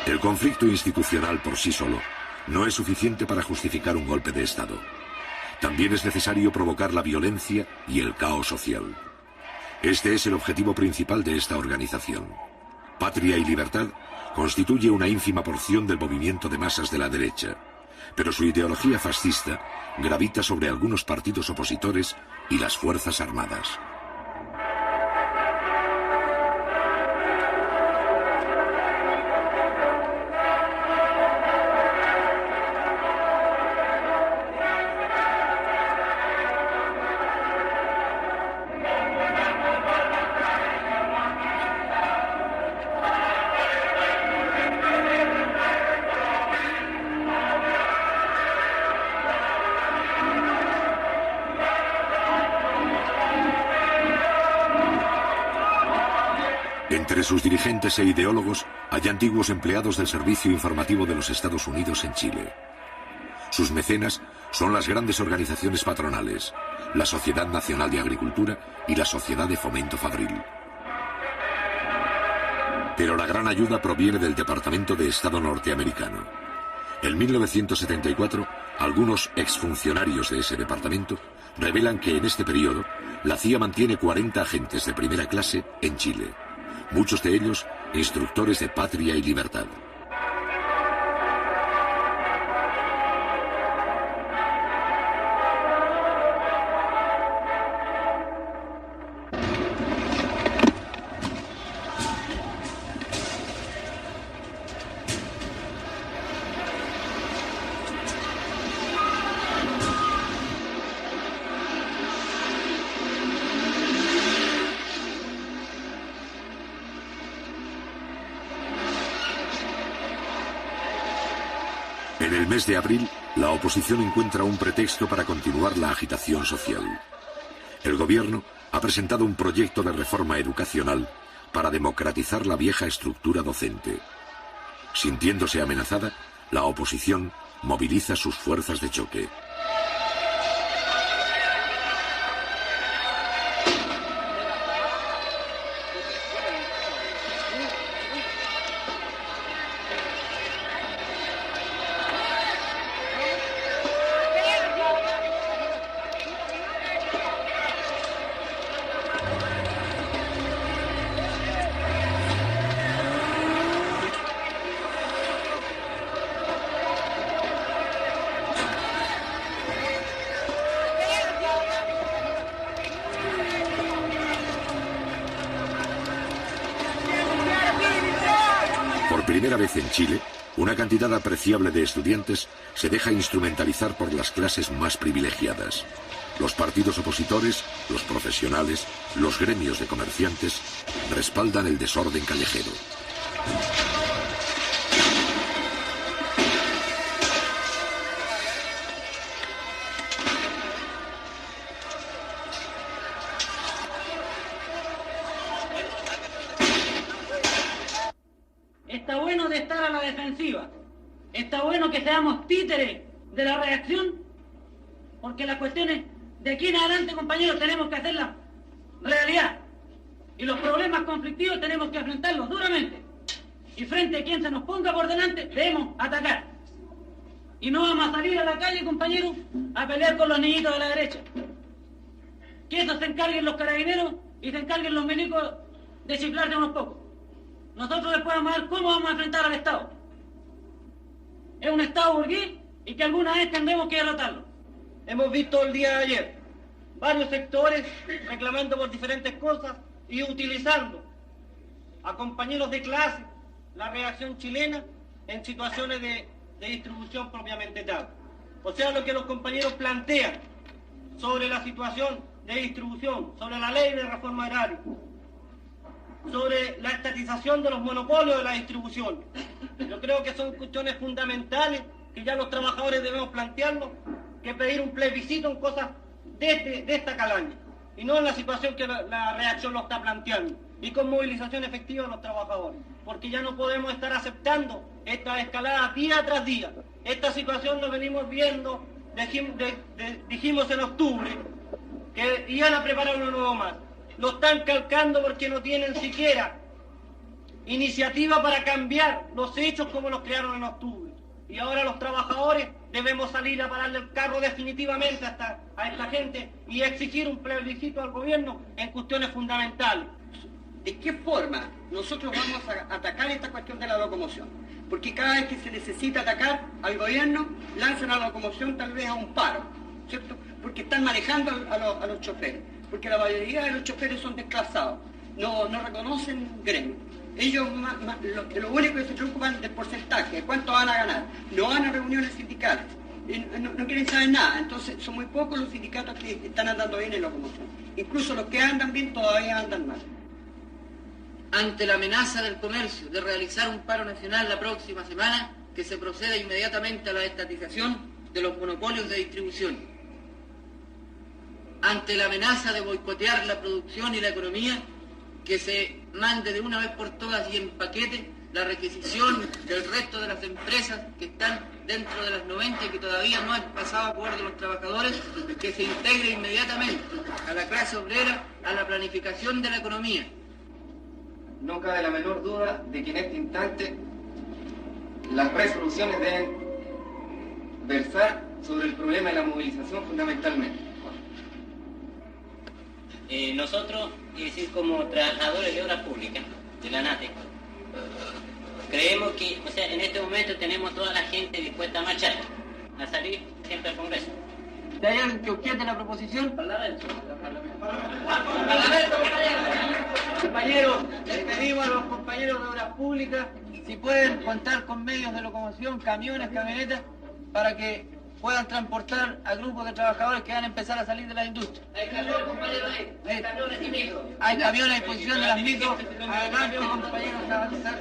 [SPEAKER 1] El conflicto institucional por sí solo no es suficiente para justificar un golpe de Estado. También es necesario provocar la violencia y el caos social. Este es el objetivo principal de esta organización. Patria y Libertad constituye una ínfima porción del movimiento de masas de la derecha, pero su ideología fascista gravita sobre algunos partidos opositores y las Fuerzas Armadas. Entre sus dirigentes e ideólogos hay antiguos empleados del Servicio Informativo de los Estados Unidos en Chile. Sus mecenas son las grandes organizaciones patronales, la Sociedad Nacional de Agricultura y la Sociedad de Fomento Fabril. Pero la gran ayuda proviene del Departamento de Estado norteamericano. En 1974, algunos exfuncionarios de ese departamento revelan que en este periodo la CIA mantiene 40 agentes de primera clase en Chile. Muchos de ellos instructores de Patria y Libertad. En el mes de abril, la oposición encuentra un pretexto para continuar la agitación social. El gobierno ha presentado un proyecto de reforma educacional para democratizar la vieja estructura docente. Sintiéndose amenazada, la oposición moviliza sus fuerzas de choque. Por primera vez en Chile, una cantidad apreciable de estudiantes se deja instrumentalizar por las clases más privilegiadas. Los partidos opositores, los profesionales, los gremios de comerciantes respaldan el desorden callejero.
[SPEAKER 7] Está bueno de estar a la defensiva. Está bueno que seamos títeres de la reacción, porque las cuestiones de aquí en adelante, compañeros, tenemos que hacerlas realidad. Y los problemas conflictivos tenemos que enfrentarlos duramente. Y frente a quien se nos ponga por delante, debemos atacar. Y no vamos a salir a la calle, compañeros, a pelear con los niñitos de la derecha. Que eso se encarguen los carabineros y se encarguen los milicos de chiflar de unos pocos. Nosotros después vamos a ver cómo vamos a enfrentar al Estado. Es un Estado burgués y que alguna vez tendremos que derrotarlo.
[SPEAKER 3] Hemos visto el día de ayer varios sectores reclamando por diferentes cosas y utilizando a compañeros de clase la reacción chilena en situaciones de distribución propiamente tal. O sea, lo que los compañeros plantean sobre la situación de distribución, sobre la ley de reforma agraria, sobre la estatización de los monopolios de la distribución. Yo creo que son cuestiones fundamentales que ya los trabajadores debemos plantearnos, que pedir un plebiscito en cosas de esta calaña, y no en la situación que la reacción lo está planteando, y con movilización efectiva de los trabajadores, porque ya no podemos estar aceptando esta escalada día tras día. Esta situación lo venimos viendo, dijimos en octubre, que iban a preparar uno nuevo más. Lo están calcando porque no tienen siquiera iniciativa para cambiar los hechos como los crearon en octubre. Y ahora los trabajadores debemos salir a pararle el carro definitivamente a esta gente y exigir un plebiscito al gobierno en cuestiones fundamentales.
[SPEAKER 22] ¿De qué forma nosotros vamos a atacar esta cuestión de la locomoción?
[SPEAKER 2] Porque cada vez que se necesita atacar al gobierno, lanzan a la locomoción tal vez a un paro, ¿cierto? Porque están manejando a los choferes, porque la mayoría de los choferes son desclasados, no reconocen gremio. Ellos lo único que se preocupan del porcentaje, de cuánto van a ganar. No van a reuniones sindicales, no quieren saber nada. Entonces son muy pocos los sindicatos que están andando bien en locomoción. Incluso los que andan bien todavía andan mal.
[SPEAKER 11] Ante la amenaza del comercio de realizar un paro nacional la próxima semana, que se proceda inmediatamente a la estatización de los monopolios de distribución. Ante la amenaza de boicotear la producción y la economía, que se mande de una vez por todas y en paquete la requisición del resto de las empresas que están dentro de las 90 y que todavía no han pasado a acuerdo los trabajadores, que se integre inmediatamente a la clase obrera, a la planificación de la economía.
[SPEAKER 4] No cabe la menor duda de que en este instante las resoluciones deben versar sobre el problema de la movilización fundamentalmente.
[SPEAKER 22] Nosotros, es decir, como trabajadores de obras públicas, de la NATE, creemos que, o sea, en este momento tenemos toda la gente dispuesta a marchar, a salir siempre al Congreso.
[SPEAKER 11] ¿Hay alguien que objete la proposición?
[SPEAKER 22] Parlamento.
[SPEAKER 11] Compañeros, les pedimos a los compañeros de obras públicas si pueden contar con medios de locomoción, camiones, camionetas, para que puedan transportar a grupos de trabajadores que van a empezar a salir de la industria.
[SPEAKER 22] Hay camiones, compañeros, hay camiones y micros.
[SPEAKER 11] Hay camiones a disposición de las micros. Adelante, compañeros, a avanzar.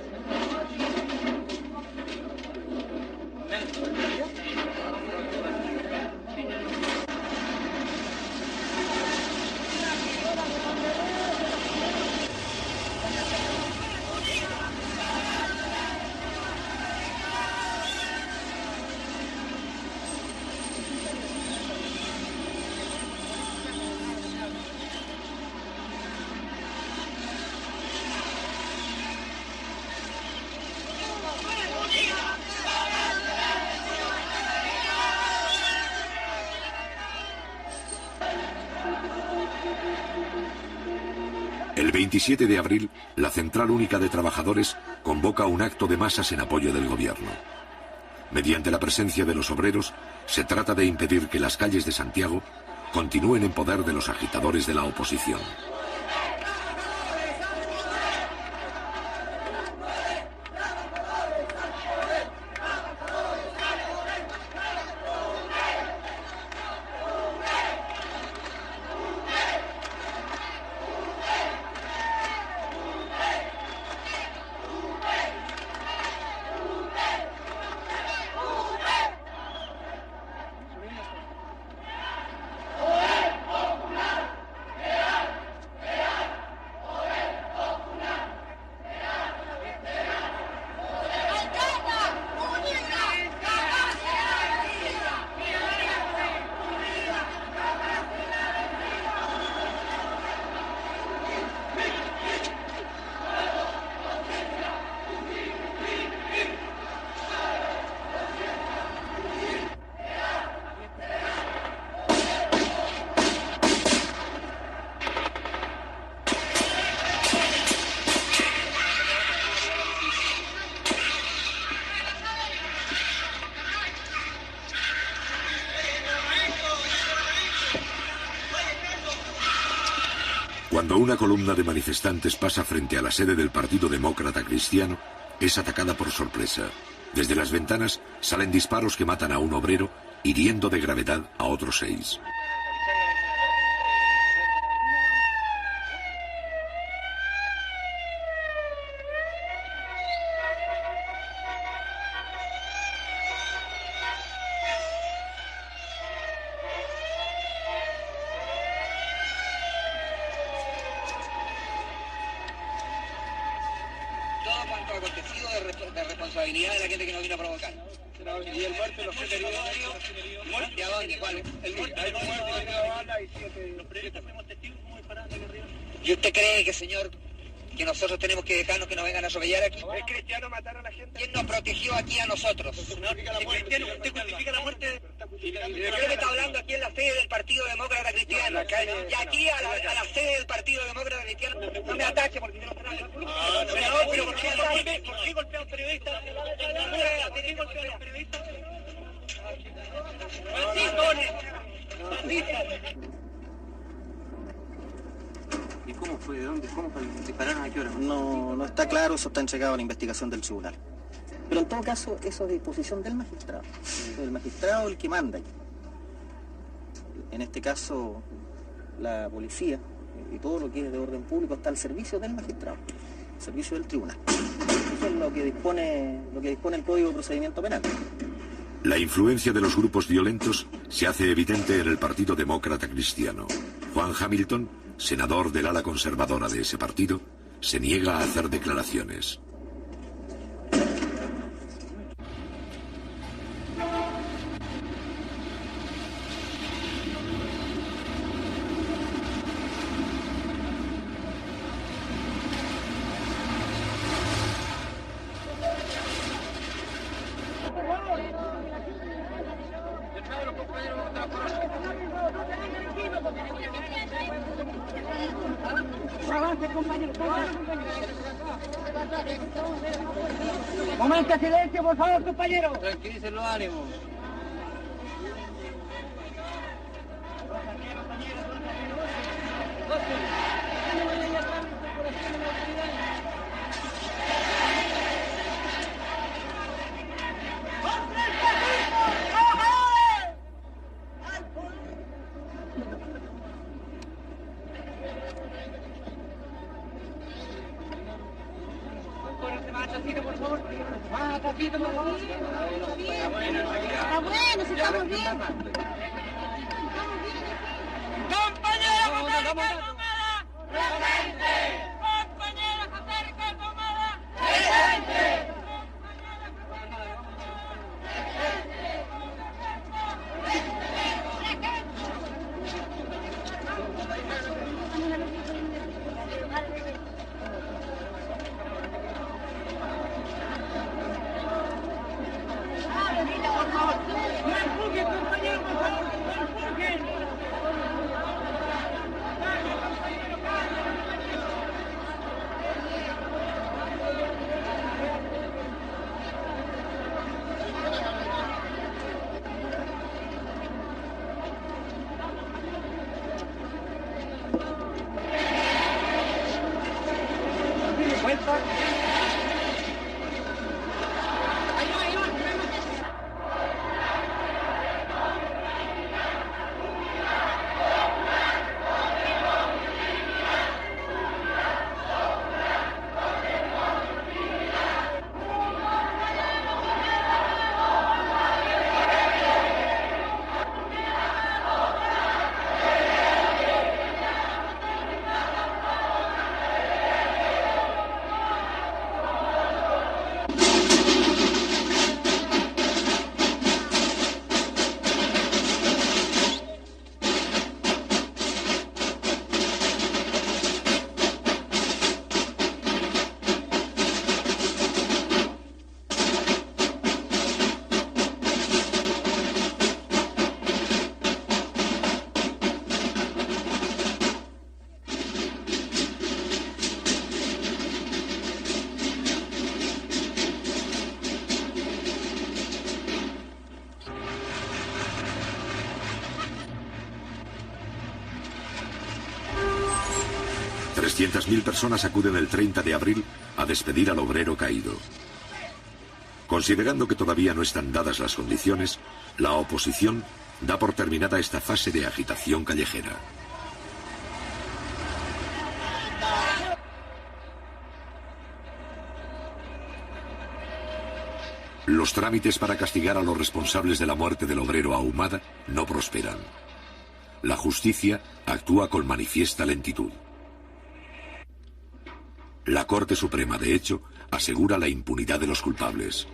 [SPEAKER 1] El 27 de abril, la Central Única de Trabajadores convoca un acto de masas en apoyo del gobierno. Mediante la presencia de los obreros, se trata de impedir que las calles de Santiago continúen en poder de los agitadores de la oposición. Cuando una columna de manifestantes pasa frente a la sede del Partido Demócrata Cristiano, es atacada por sorpresa. Desde las ventanas salen disparos que matan a un obrero, hiriendo de gravedad a otros 6.
[SPEAKER 2] De responsabilidad de la gente que nos vino a provocar.
[SPEAKER 10] Y el muerto, los 7 heridos.
[SPEAKER 2] ¿Y a dónde? ¿Cuál? El muerto.
[SPEAKER 10] Hay 1 muerto y 1 bala y 7. Los periodistas fuimos testigos muy parados aquí arriba.
[SPEAKER 2] ¿Y usted cree que, señor, que nosotros tenemos que dejarnos que nos vengan a atropellar aquí?
[SPEAKER 10] ¿Es cristiano matar a la gente?
[SPEAKER 2] ¿Quién nos protegió aquí a nosotros?
[SPEAKER 10] ¿Usted justifica la muerte?
[SPEAKER 2] Creo que está hablando aquí en la sede del Partido Demócrata Cristiano. Y aquí a la sede del Partido Demócrata Cristiano. No me ataque porque no pero ¿por qué golpea a un periodista? ¿Por qué golpea a los periodistas?
[SPEAKER 8] ¿Y cómo fue? ¿De dónde? ¿Cómo dispararon? ¿A qué hora? No está claro, eso está entregado a la investigación del tribunal. Pero en todo caso, eso es disposición del magistrado. El magistrado es el que manda. En este caso, la policía y todo lo que es de orden público está al servicio del magistrado, al servicio del tribunal. Eso es lo que dispone el Código de Procedimiento Penal.
[SPEAKER 1] La influencia de los grupos violentos se hace evidente en el Partido Demócrata Cristiano. Juan Hamilton, senador del ala conservadora de ese partido, se niega a hacer declaraciones.
[SPEAKER 2] Momento de silencio, por favor, compañeros.
[SPEAKER 11] Tranquilicen los ánimos.
[SPEAKER 5] Está bueno, si estamos bien.
[SPEAKER 2] ¡Compañeros, acérquense! ¡Presente! ¡Compañeros, acérquense! ¡Presente!
[SPEAKER 1] Mil personas acuden el 30 de abril a despedir al obrero caído. Considerando que todavía no están dadas las condiciones, la oposición da por terminada esta fase de agitación callejera. Los trámites para castigar a los responsables de la muerte del obrero Ahumada no prosperan. La justicia actúa con manifiesta lentitud. La Corte Suprema, de hecho, asegura la impunidad de los culpables.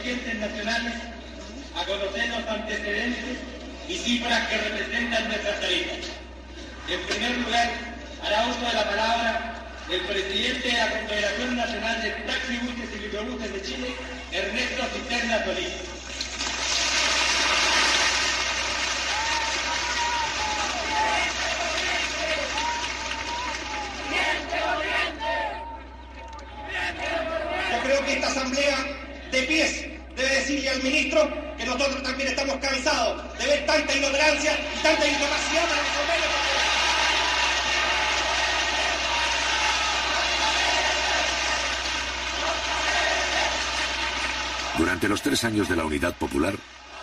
[SPEAKER 6] dirigentes nacionales a conocer los antecedentes y cifras que representan nuestras tarifas. En primer lugar, hará uso de la palabra el presidente de la Confederación Nacional de Taxibuses y Microbuses de Chile, Ernesto Cisterna Solís.
[SPEAKER 9] Yo creo que esta asamblea de pies debe decirle al ministro que nosotros también estamos cansados de ver tanta ignorancia y tanta incapacidad para resolver el problema.
[SPEAKER 1] Durante los 3 años de la Unidad Popular,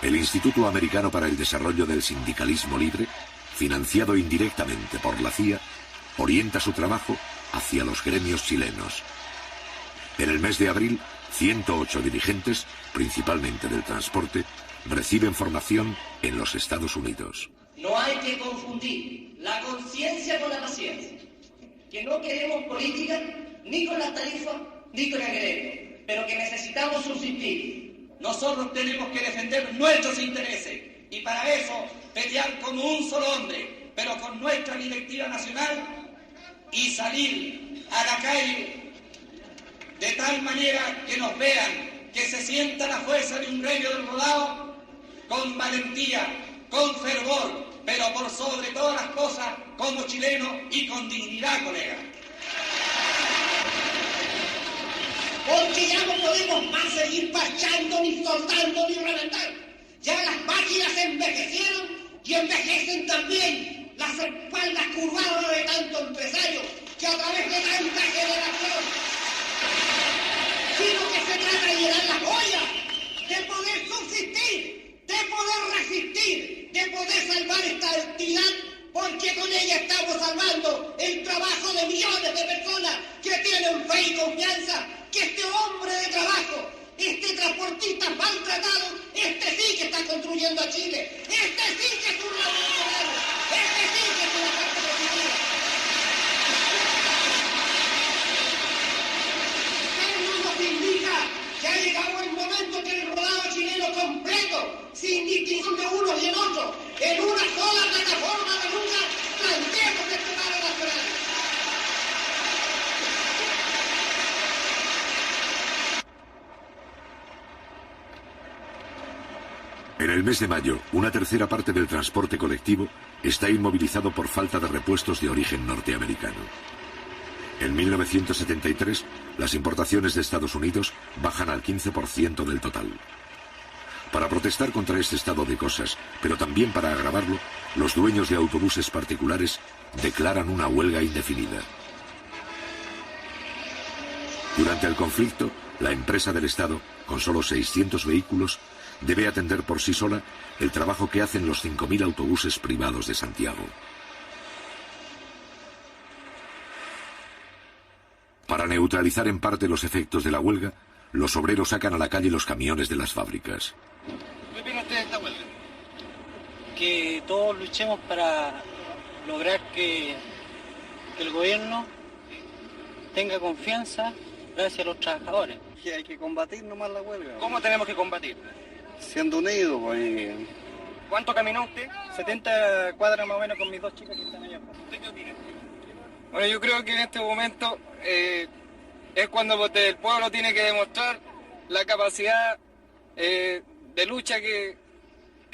[SPEAKER 1] el Instituto Americano para el Desarrollo del Sindicalismo Libre, financiado indirectamente por la CIA, orienta su trabajo hacia los gremios chilenos. En el mes de abril, 108 dirigentes, principalmente del transporte, reciben formación en los Estados Unidos.
[SPEAKER 23] No hay que confundir la conciencia con la paciencia. Que no queremos política ni con las tarifas ni con el gremio, pero que necesitamos subsistir. Nosotros tenemos que defender nuestros intereses y para eso pelear como un solo hombre, pero con nuestra directiva nacional y salir a la calle de tal manera que nos vean, que se sienta la fuerza de un gremio del rodado con valentía, con fervor, pero por sobre todas las cosas como chileno y con dignidad, colega. Porque ya no podemos más seguir parchando, ni soldando, ni reventar. Ya las máquinas envejecieron y envejecen también las espaldas curvadas de tanto empresario que a través de tanta generación, sino que se trata de llenar las ollas, de poder subsistir, de poder resistir, de poder salvar esta actividad, porque con ella estamos salvando el trabajo de millones de personas que tienen fe y confianza que este hombre de trabajo, este transportista maltratado, este sí que está construyendo a Chile, este sí que es un revolucionario, este sí que es una parte positiva. Esto nos indica que ha llegado el momento que el rodado chileno completo, sin distinción de unos y en otros, en una sola plataforma de lucha, planteemos este paro nacional.
[SPEAKER 1] En el mes de mayo, una tercera parte del transporte colectivo está inmovilizado por falta de repuestos de origen norteamericano. En 1973, las importaciones de Estados Unidos bajan al 15% del total. Para protestar contra este estado de cosas, pero también para agravarlo, los dueños de autobuses particulares declaran una huelga indefinida. Durante el conflicto, la empresa del Estado, con solo 600 vehículos, debe atender por sí sola el trabajo que hacen los 5.000 autobuses privados de Santiago. Para neutralizar en parte los efectos de la huelga, los obreros sacan a la calle los camiones de las fábricas.
[SPEAKER 3] ¿Qué opina usted de esta huelga? Que todos luchemos para lograr que el gobierno tenga confianza gracias a los trabajadores.
[SPEAKER 8] Que hay que combatir nomás la huelga.
[SPEAKER 3] ¿Cómo tenemos que combatir?
[SPEAKER 8] Siendo unidos, pues.
[SPEAKER 3] ¿Cuánto caminó usted? 70 cuadras más o menos con mis 2 chicas que están allá. ¿Usted qué opina?
[SPEAKER 4] Bueno, yo creo que en este momento es cuando el pueblo tiene que demostrar la capacidad de lucha que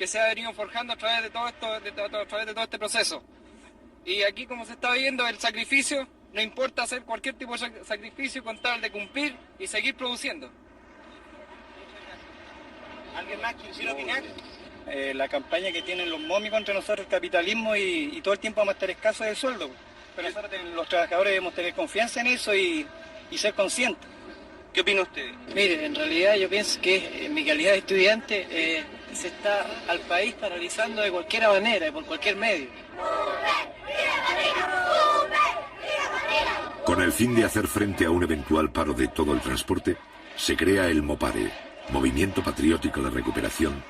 [SPEAKER 4] se ha venido forjando a través de todo esto, a través de todo este proceso. Y aquí, como se está viendo, el sacrificio, no importa hacer cualquier tipo de sacrificio con tal de cumplir y seguir produciendo.
[SPEAKER 3] ¿Alguien más quisiera opinar? La campaña que tienen los momis contra nosotros, el capitalismo, y todo el tiempo vamos a estar escasos de sueldo. Pero nosotros, los trabajadores, debemos tener confianza en eso y ser conscientes.
[SPEAKER 4] ¿Qué opina usted?
[SPEAKER 3] Mire, en realidad yo pienso que en mi calidad de estudiante se está al país paralizando de cualquier manera y por cualquier medio.
[SPEAKER 1] Con el fin de hacer frente a un eventual paro de todo el transporte, se crea el MOPARE, Movimiento Patriótico de Recuperación,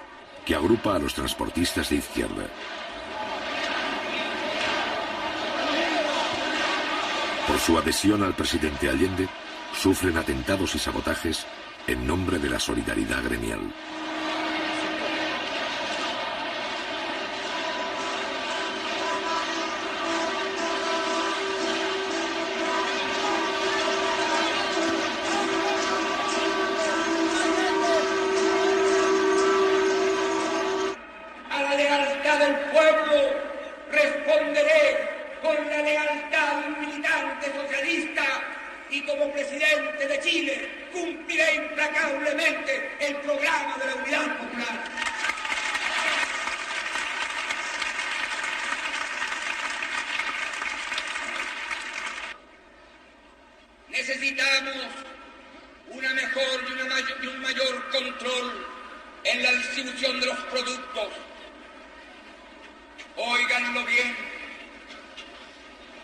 [SPEAKER 1] que agrupa a los transportistas de izquierda. Por su adhesión al presidente Allende, sufren atentados y sabotajes en nombre de la solidaridad gremial.
[SPEAKER 9] A la lealtad del pueblo responderé con la lealtad de un militante socialista y como presidente de Chile cumpliré implacablemente el programa de la Unidad Popular. Necesitamos una mejor y un mayor control en la distribución de los productos. Óiganlo bien,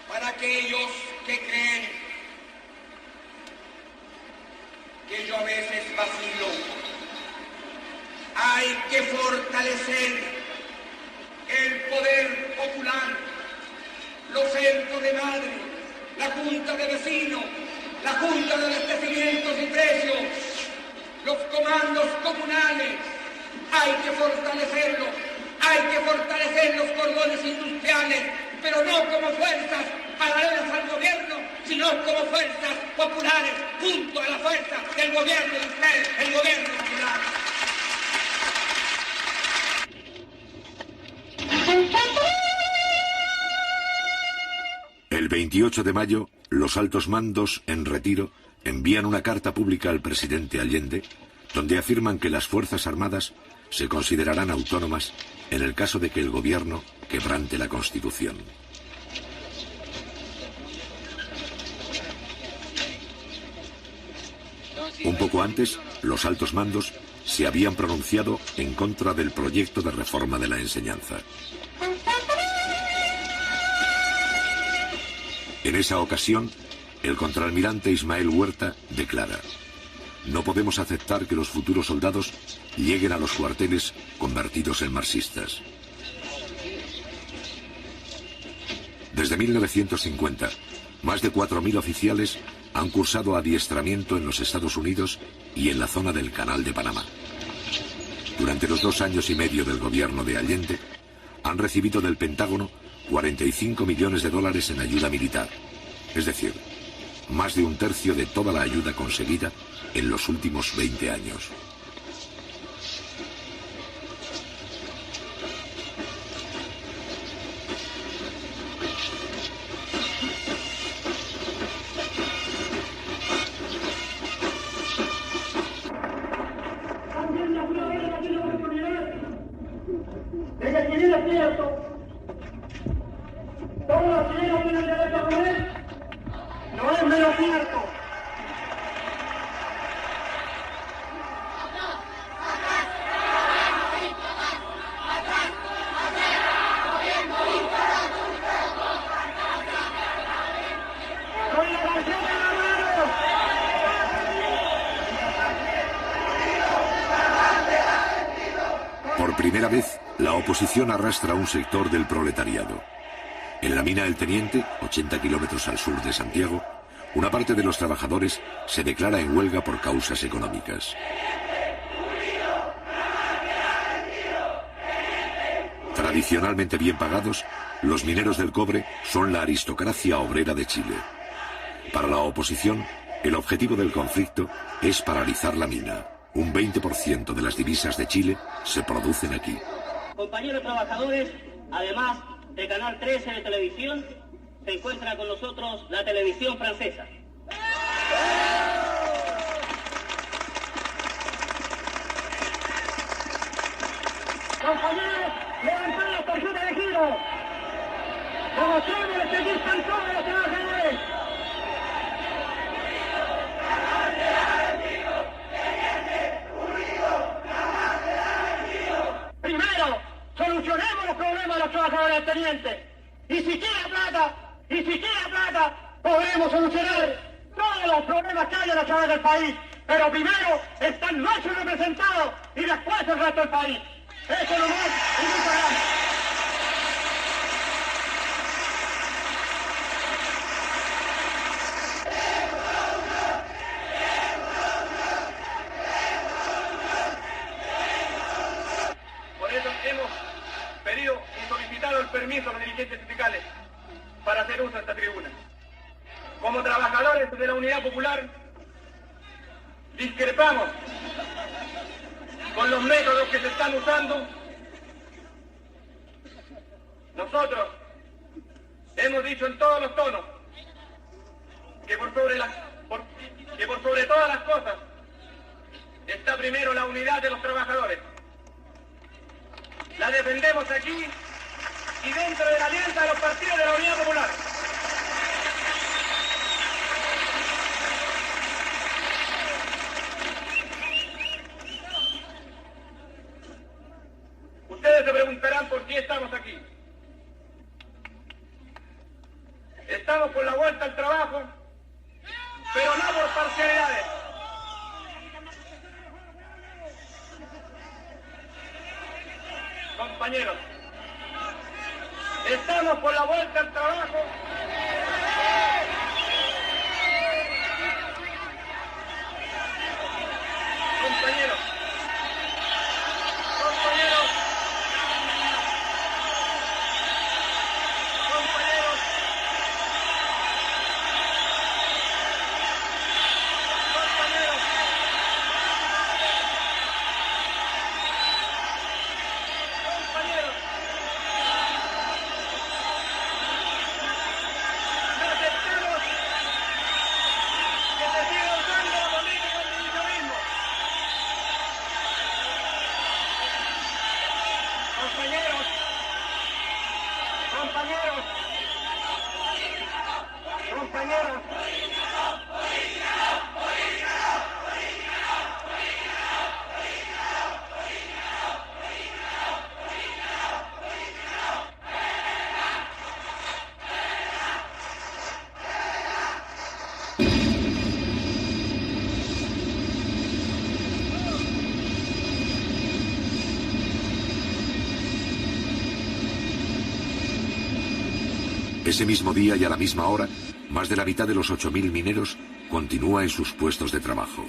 [SPEAKER 9] para aquellos que creen que yo a veces vacilo, hay que fortalecer el poder popular, los centros de madre, la junta de vecinos, la junta de abastecimientos y precios, los comandos comunales, hay que fortalecerlos, hay que fortalecer los cordones industriales, pero no como fuerzas paralelas al gobierno, sino como fuerzas populares, junto a la fuerza del gobierno de ustedes, el gobierno popular.
[SPEAKER 1] El 28 de mayo, los altos mandos, en retiro, envían una carta pública al presidente Allende, donde afirman que las Fuerzas Armadas se considerarán autónomas en el caso de que el gobierno quebrante la Constitución. Un poco antes, los altos mandos se habían pronunciado en contra del proyecto de reforma de la enseñanza. En esa ocasión, el contraalmirante Ismael Huerta declara: no podemos aceptar que los futuros soldados lleguen a los cuarteles convertidos en marxistas. Desde 1950, más de 4.000 oficiales han cursado adiestramiento en los Estados Unidos y en la zona del Canal de Panamá. Durante los 2 años y medio del gobierno de Allende, han recibido del Pentágono 45 millones de dólares en ayuda militar, es decir, más de 1/3 de toda la ayuda conseguida en los últimos 20 años.
[SPEAKER 9] Desde que viene cierto, todos los chilenos tienen derecho a comer, no es menos cierto.
[SPEAKER 1] Por primera vez, la oposición arrastra a un sector del proletariado. En la mina El Teniente, 80 kilómetros al sur de Santiago, una parte de los trabajadores se declara en huelga por causas económicas. Tradicionalmente bien pagados, los mineros del cobre son la aristocracia obrera de Chile. Para la oposición, el objetivo del conflicto es paralizar la mina. Un 20% de las divisas de Chile se producen aquí.
[SPEAKER 12] Compañeros trabajadores, además de Canal 13 de televisión, se encuentra con nosotros la televisión francesa.
[SPEAKER 9] Compañeros, levantad la tarjeta de giro. Demostremos que aquí están todos los trabajadores. Primero, solucionemos los problemas de los trabajadores del Teniente. Y si queda plata, podremos solucionar todos los problemas que hay en la ciudad del país. Pero primero están nuestros representados y después el resto del país. Eso nomás y muchas gracias.
[SPEAKER 6] dar permiso a los dirigentes sindicales para hacer uso de esta tribuna. Como trabajadores de la Unidad Popular, discrepamos con los métodos que se están usando. Nosotros hemos dicho en todos los tonos que por sobre todas las cosas está primero la unidad de los trabajadores. La defendemos aquí y dentro de la alianza de los partidos de la Unidad Popular. Ustedes se preguntarán por qué estamos aquí. Estamos por la vuelta al trabajo, pero no por parcialidades. Compañeros, estamos por la vuelta al trabajo. Compañeros,
[SPEAKER 1] Ese mismo día y a la misma hora, más de la mitad de los 8.000 mineros continúa en sus puestos de trabajo.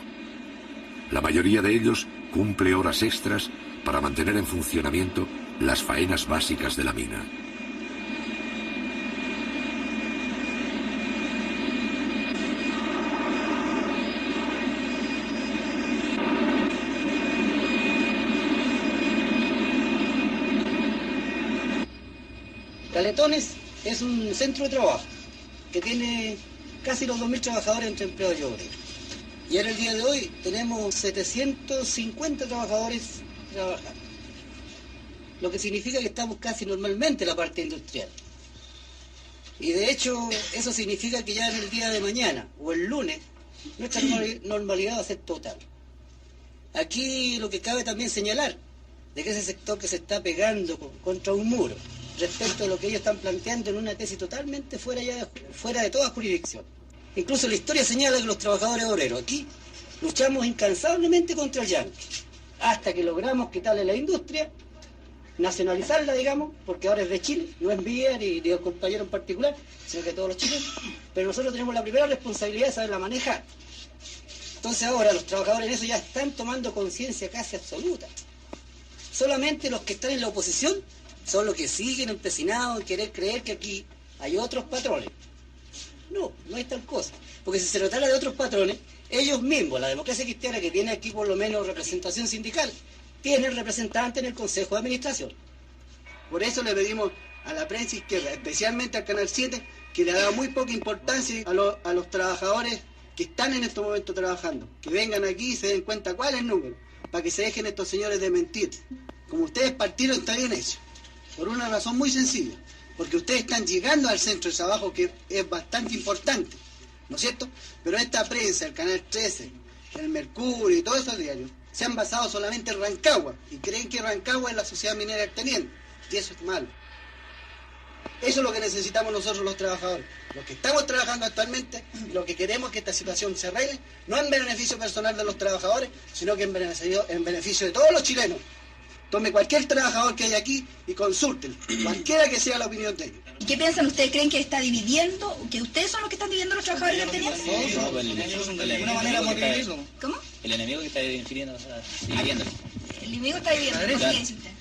[SPEAKER 1] La mayoría de ellos cumple horas extras para mantener en funcionamiento las faenas básicas de la mina.
[SPEAKER 13] Caletones es un centro de trabajo que tiene casi los 2.000 trabajadores entre empleados y obreros. Y ahora el día de hoy tenemos 750 trabajadores trabajando. Lo que significa que estamos casi normalmente en la parte industrial. Y de hecho eso significa que ya en el día de mañana o el lunes nuestra normalidad va a ser total. Aquí lo que cabe también señalar de que ese sector que se está pegando contra un muro respecto a lo que ellos están planteando en una tesis totalmente fuera de toda jurisdicción. Incluso la historia señala que los trabajadores obreros aquí luchamos incansablemente contra el yanqui, hasta que logramos quitarle la industria, nacionalizarla, digamos, porque ahora es de Chile, no es mía ni de un compañero en particular, sino que de todos los chilenos, pero nosotros tenemos la primera responsabilidad de saberla manejar. Entonces ahora los trabajadores en eso ya están tomando conciencia casi absoluta. Solamente los que están en la oposición son los que siguen empecinados en querer creer que aquí hay otros patrones. No, no hay tal cosa. Porque si se tratara de otros patrones, ellos mismos, la democracia cristiana que tiene aquí por lo menos representación sindical, tienen representante en el Consejo de Administración. Por eso le pedimos a la prensa izquierda, especialmente al Canal 7, que le haga muy poca importancia a los trabajadores que están en estos momentos trabajando. Que vengan aquí y se den cuenta cuál es el número, para que se dejen estos señores de mentir. Como ustedes partieron, está bien hecho. Por una razón muy sencilla, porque ustedes están llegando al centro de trabajo, que es bastante importante, ¿no es cierto? Pero esta prensa, el Canal 13, el Mercurio y todos esos diarios, se han basado solamente en Rancagua, y creen que Rancagua es la sociedad minera del teniente, y eso es malo. Eso es lo que necesitamos nosotros los trabajadores, los que estamos trabajando actualmente, y lo que queremos es que esta situación se arregle, no en beneficio personal de los trabajadores, sino que en beneficio de todos los chilenos. Tome cualquier trabajador que haya aquí y consulten, cualquiera que sea la opinión de ellos.
[SPEAKER 14] ¿Y qué piensan ustedes? ¿Creen que está dividiendo? ¿Que ustedes son los que están dividiendo los trabajadores del teniente?
[SPEAKER 16] No, pues de alguna manera muy dividido.
[SPEAKER 14] ¿Cómo?
[SPEAKER 16] El enemigo que está dividiendo.
[SPEAKER 14] El enemigo está dividiendo. ¿Cómo se dice usted?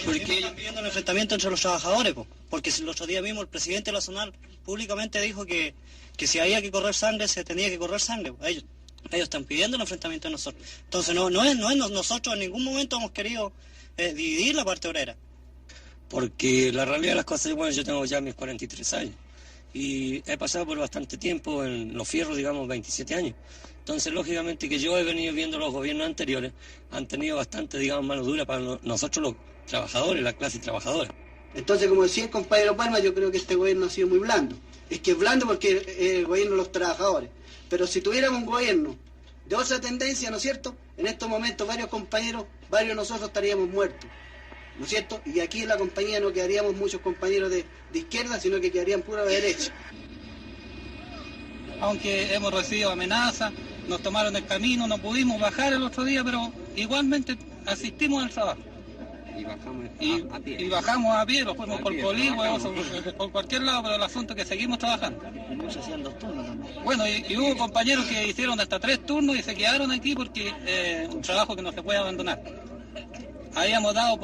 [SPEAKER 3] Porque ellos pidiendo el enfrentamiento entre los trabajadores, porque el otro día mismo el presidente de la zonal públicamente dijo que si había que correr sangre, se tenía que correr sangre. Ellos están pidiendo el enfrentamiento de nosotros. Entonces nosotros en ningún momento hemos querido dividir la parte obrera.
[SPEAKER 15] Porque la realidad de las cosas, bueno, yo tengo ya mis 43 años y he pasado por bastante tiempo en los fierros, digamos, 27 años. Entonces, lógicamente que yo he venido viendo los gobiernos anteriores, han tenido bastante, digamos, mano dura para nosotros los trabajadores, la clase trabajadora.
[SPEAKER 13] Entonces, como decía el compañero Palma, yo creo que este gobierno ha sido muy blando. Es que es blando porque es el gobierno de los trabajadores. Pero si tuviéramos un gobierno de otra tendencia, ¿no es cierto? En estos momentos varios compañeros, varios de nosotros estaríamos muertos, ¿no es cierto? Y aquí en la compañía no quedaríamos muchos compañeros de izquierda, sino que quedarían pura de derecha.
[SPEAKER 17] Aunque hemos recibido amenazas, nos tomaron el camino, no pudimos bajar el otro día, pero igualmente asistimos al trabajo. Y bajamos a pie, lo fuimos por Coligüe, por cualquier lado, pero el asunto es que seguimos trabajando.
[SPEAKER 3] Y muchos hacían 2 turnos también.
[SPEAKER 17] Bueno, y hubo compañeros que hicieron hasta 3 turnos y se quedaron aquí porque un trabajo que no se puede abandonar. Habíamos dado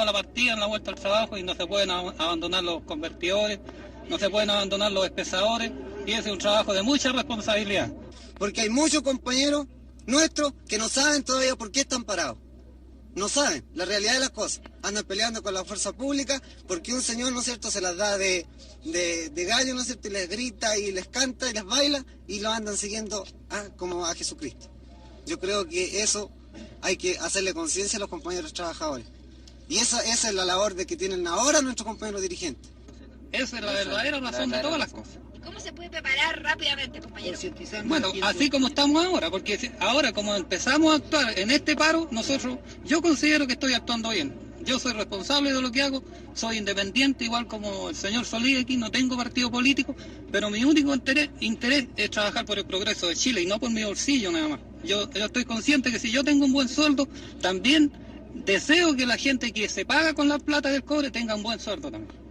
[SPEAKER 17] la partida en la vuelta al trabajo y no se pueden abandonar los convertidores, no se pueden abandonar los espesadores, y ese es un trabajo de mucha responsabilidad.
[SPEAKER 13] Porque hay muchos compañeros nuestros que no saben todavía por qué están parados. No saben la realidad de las cosas. Andan peleando con la fuerza pública porque un señor, ¿no es cierto?, se las da de gallo, ¿no es cierto?, y les grita y les canta y les baila y lo andan siguiendo como a Jesucristo. Yo creo que eso hay que hacerle conciencia a los compañeros trabajadores. Y esa es la labor de que tienen ahora nuestros compañeros dirigentes.
[SPEAKER 17] Esa es la verdadera razón de todas las cosas.
[SPEAKER 14] ¿Cómo se puede preparar rápidamente, compañero?
[SPEAKER 17] Bueno, así como estamos ahora, porque ahora como empezamos a actuar en este paro, yo considero que estoy actuando bien. Yo soy responsable de lo que hago, soy independiente, igual como el señor Solís aquí, no tengo partido político, pero mi único interés es trabajar por el progreso de Chile y no por mi bolsillo nada más. Yo estoy consciente que si yo tengo un buen sueldo, también deseo que la gente que se paga con la plata del cobre tenga un buen sueldo también.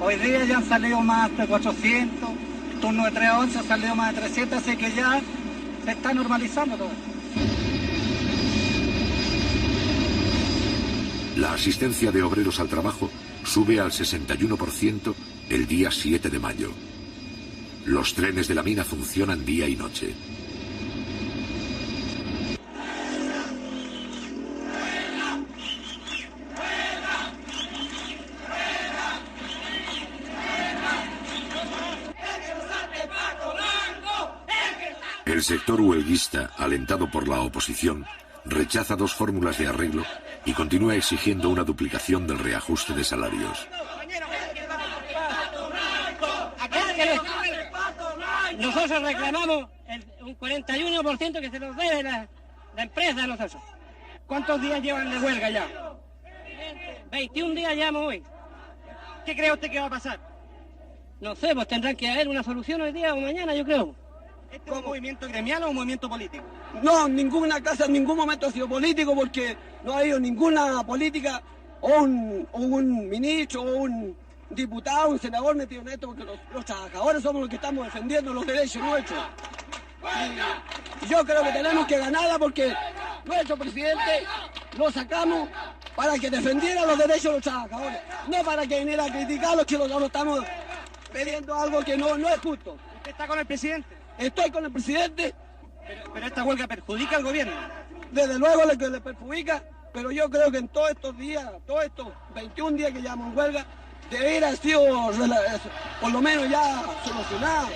[SPEAKER 17] Hoy día ya han salido más de 400, el turno de 3 a 11 ha salido más de 300, así que ya se está normalizando todo.
[SPEAKER 1] La asistencia de obreros al trabajo sube al 61% el día 7 de mayo. Los trenes de la mina funcionan día y noche. El sector huelguista, alentado por la oposición, rechaza 2 fórmulas de arreglo y continúa exigiendo una duplicación del reajuste de salarios.
[SPEAKER 7] Nosotros reclamamos un 41% que se nos debe la empresa a nosotros. ¿Cuántos días llevan de huelga ya? 21 días llevamos hoy. ¿Qué cree usted que va a pasar? No sé, pues tendrán que haber una solución hoy día o mañana, yo creo.
[SPEAKER 3] ¿Este es un movimiento gremial o un movimiento político?
[SPEAKER 18] No, ninguna casa en ningún momento ha sido político porque no ha habido ninguna política o un ministro o un diputado, un senador metido en esto porque los trabajadores somos los que estamos defendiendo los derechos nuestros. Y yo creo que tenemos que ganarla porque nuestro presidente lo sacamos para que defendiera los derechos de los trabajadores, no para que viniera a criticar los que nosotros estamos pidiendo algo que no es justo.
[SPEAKER 3] ¿Usted está con el presidente?
[SPEAKER 18] Estoy con el presidente.
[SPEAKER 3] Pero esta huelga perjudica al gobierno.
[SPEAKER 18] Desde luego le perjudica, pero yo creo que en todos estos días, todos estos 21 días que llevamos en huelga, debería haber sido por lo menos ya solucionado.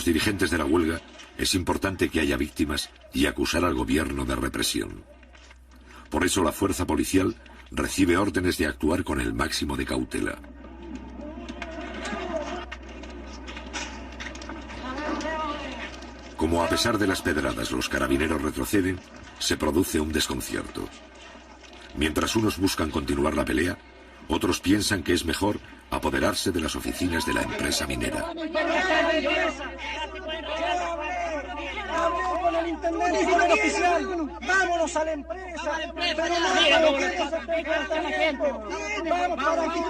[SPEAKER 1] dirigentes de la huelga, es importante que haya víctimas y acusar al gobierno de represión. Por eso la fuerza policial recibe órdenes de actuar con el máximo de cautela. Como a pesar de las pedradas los carabineros retroceden, se produce un desconcierto. Mientras unos buscan continuar la pelea, otros piensan que es mejor apoderarse de las oficinas de la empresa minera.
[SPEAKER 3] Con el intendente y con el oficial. Vámonos a la empresa. Vamos para aquí.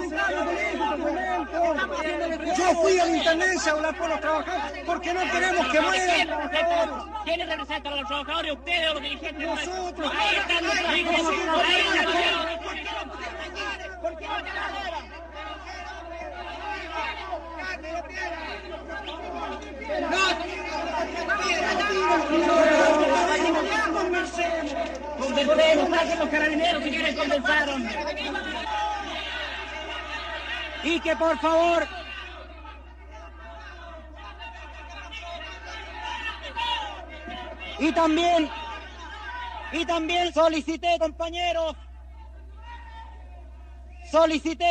[SPEAKER 3] Yo fui a la intendencia a hablar con los trabajadores porque no queremos que mueran.
[SPEAKER 7] ¿Quiénes representan a los trabajadores? ¿Ustedes o los dirigentes?
[SPEAKER 3] Nosotros.
[SPEAKER 7] Ahí están los trabajadores. Convencemos, saquen los carabineros si quieren convencer, hombre.
[SPEAKER 3] Y que por favor y también solicité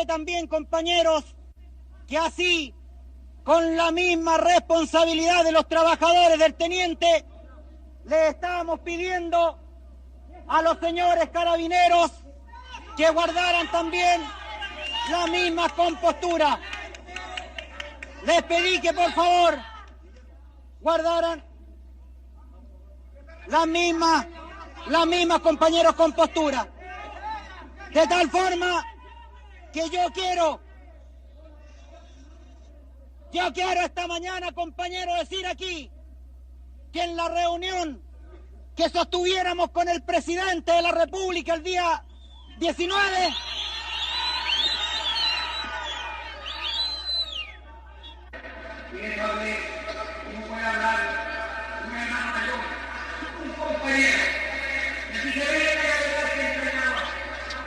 [SPEAKER 3] también compañeros que así con la misma responsabilidad de los trabajadores del teniente le estábamos pidiendo a los señores carabineros que guardaran también la misma compostura. Les pedí que por favor guardaran la misma compañeros compostura. De tal forma que yo quiero esta mañana, compañero, decir aquí que en la reunión que sostuviéramos con el presidente de la República el día 19,
[SPEAKER 9] ¿cómo puede hablar un hermano mayor, un compañero? Y si se ve que la verdad que entregaba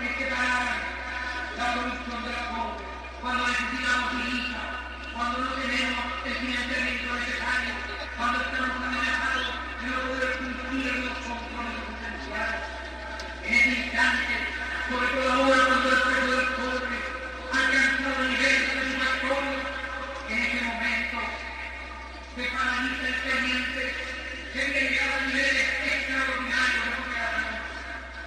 [SPEAKER 9] es que paraban la producción de la cobre, cuando necesitamos divisa, cuando no tenemos el financiamiento necesario, cuando estamos amenazados de no poder cumplir los compromisos esenciales. En ese instante, sobre todo ahora cuando el precio del cobre ha alcanzado niveles satisfactorios, en ese momento se paraliza el teniente, se llega a niveles extraordinarios de operación.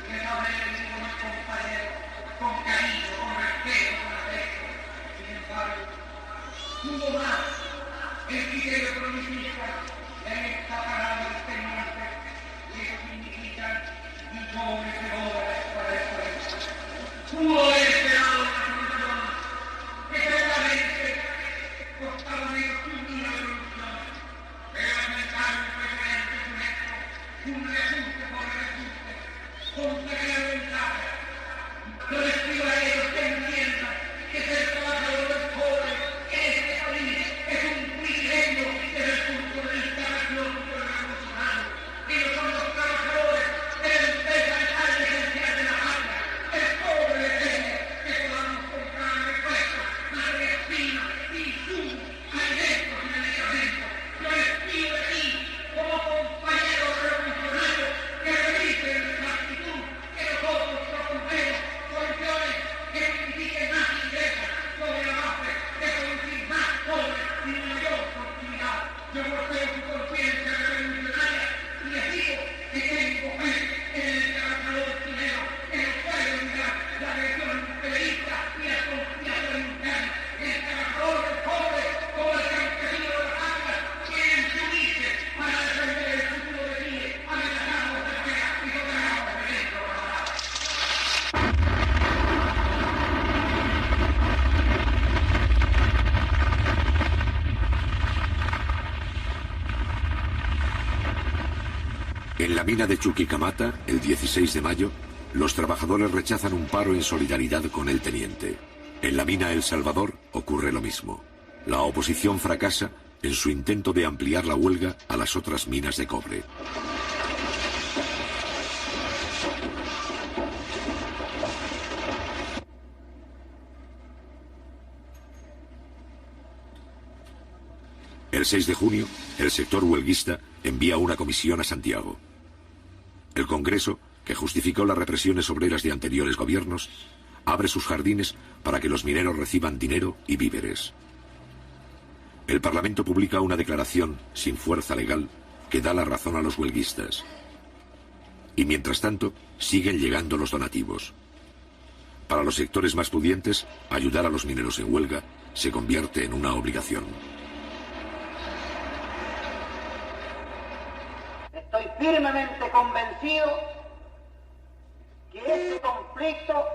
[SPEAKER 9] Y les hablé de mis compañeros, con cariño, con respeto, con afecto. Sin embargo, hubo más el criterio progresista en esta parada del teniente, y eso significa millones de dólares para el país. Pudo haber esperado una solución que seguramente costaba menos que un día de producción, pero aplicar un presidente honesto, un reajuste por reajuste, con pequeña ventaja. Yo les pido a ellos que entiendan que ser trabajador del cobre en este país es un privilegio desde el punto de vista patriótico y revolucionario. Ellos son los trabajadores de la empresa vital y esencial de la patria, el cobre de Kenia, que podamos comprar repuestos, materias primas, insumos, alimentos y medicamentos. Yo les pido aquí, como compañeros revolucionarios, que revisen nuestra actitud, que nosotros proponemos soluciones que signifiquen más ingresos sobre la base de producir más cobre y mayor productividad. Yo golpeo su conciencia revolucionaria y les digo que tengo fe en el trabajador chileno, que no puede olvidar la agresión imperialista y la conspiración interna. El trabajador del cobre, como el campesino de las aguas, quieren unirse para defender el futuro de Chile, amenazamos de fuera y soterramos de dentro.
[SPEAKER 1] En la mina de Chuquicamata, el 16 de mayo, los trabajadores rechazan un paro en solidaridad con el teniente. En la mina El Salvador ocurre lo mismo. La oposición fracasa en su intento de ampliar la huelga a las otras minas de cobre. El El 6 de junio, el sector huelguista envía una comisión a Santiago. El Congreso, que justificó las represiones obreras de anteriores gobiernos, abre sus jardines para que los mineros reciban dinero y víveres. El Parlamento publica una declaración sin fuerza legal que da la razón a los huelguistas. Y mientras tanto, siguen llegando los donativos. Para los sectores más pudientes, ayudar a los mineros en huelga se convierte en una obligación.
[SPEAKER 19] Estoy firmemente convencido que este conflicto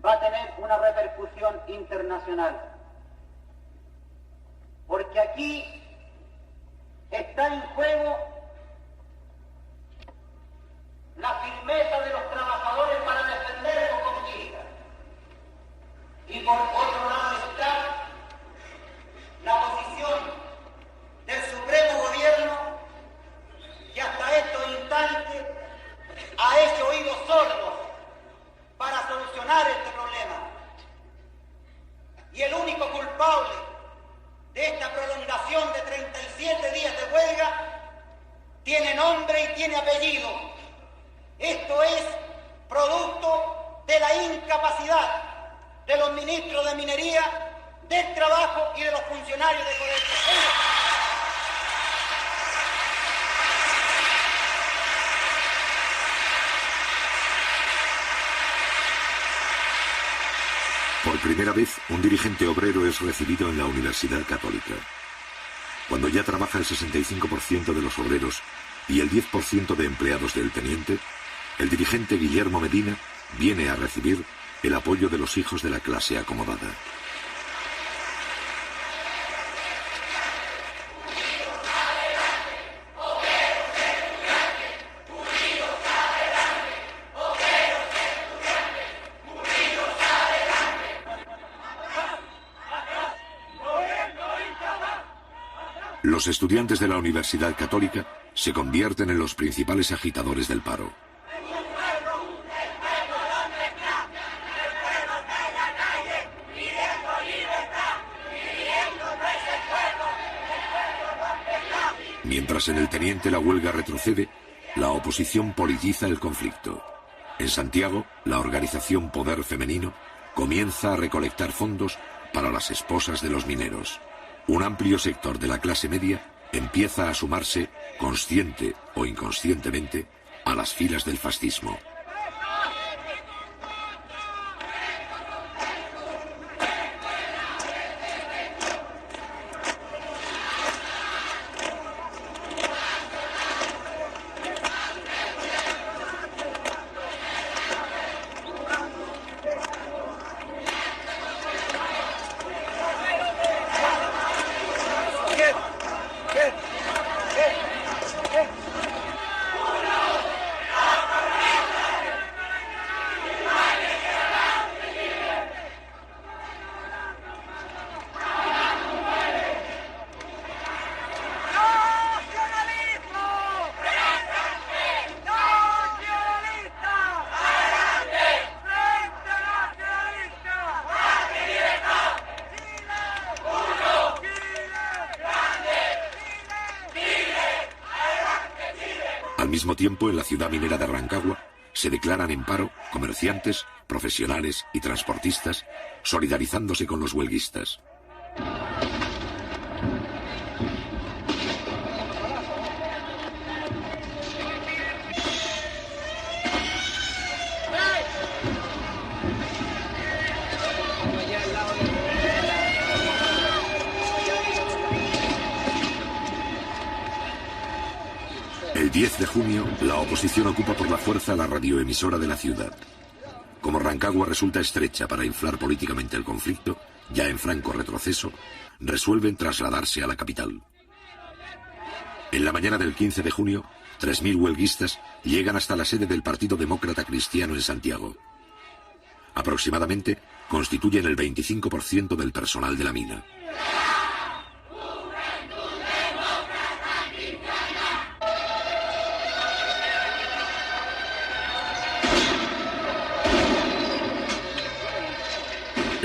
[SPEAKER 19] va a tener una repercusión internacional. Porque aquí está en juego la firmeza de los trabajadores para defender su conquista. Y por otro lado está la posición del Supremo Gobierno, que hasta estos instantes ha hecho oídos sordos para solucionar este problema. Y el único culpable de esta prolongación de 37 días de huelga tiene nombre y tiene apellido. Esto es producto de la incapacidad de los ministros de Minería, del Trabajo y de los funcionarios de Codelco.
[SPEAKER 1] Por primera vez, un dirigente obrero es recibido en la Universidad Católica. Cuando ya trabaja el 65% de los obreros y el 10% de empleados del teniente, el dirigente Guillermo Medina viene a recibir el apoyo de los hijos de la clase acomodada. Los estudiantes de la Universidad Católica se convierten en los principales agitadores del paro. Mientras en el teniente la huelga retrocede, la oposición politiza el conflicto. En Santiago, la organización Poder Femenino comienza a recolectar fondos para las esposas de los mineros. Un amplio sector de la clase media empieza a sumarse, consciente o inconscientemente, a las filas del fascismo. Al mismo tiempo, en la ciudad minera de Rancagua, se declaran en paro comerciantes, profesionales y transportistas, solidarizándose con los huelguistas. El 10 de junio, la oposición ocupa por la fuerza la radioemisora de la ciudad. Como Rancagua resulta estrecha para inflar políticamente el conflicto, ya en franco retroceso, resuelven trasladarse a la capital. En la mañana del 15 de junio, 3.000 huelguistas llegan hasta la sede del Partido Demócrata Cristiano en Santiago. Aproximadamente constituyen el 25% del personal de la mina.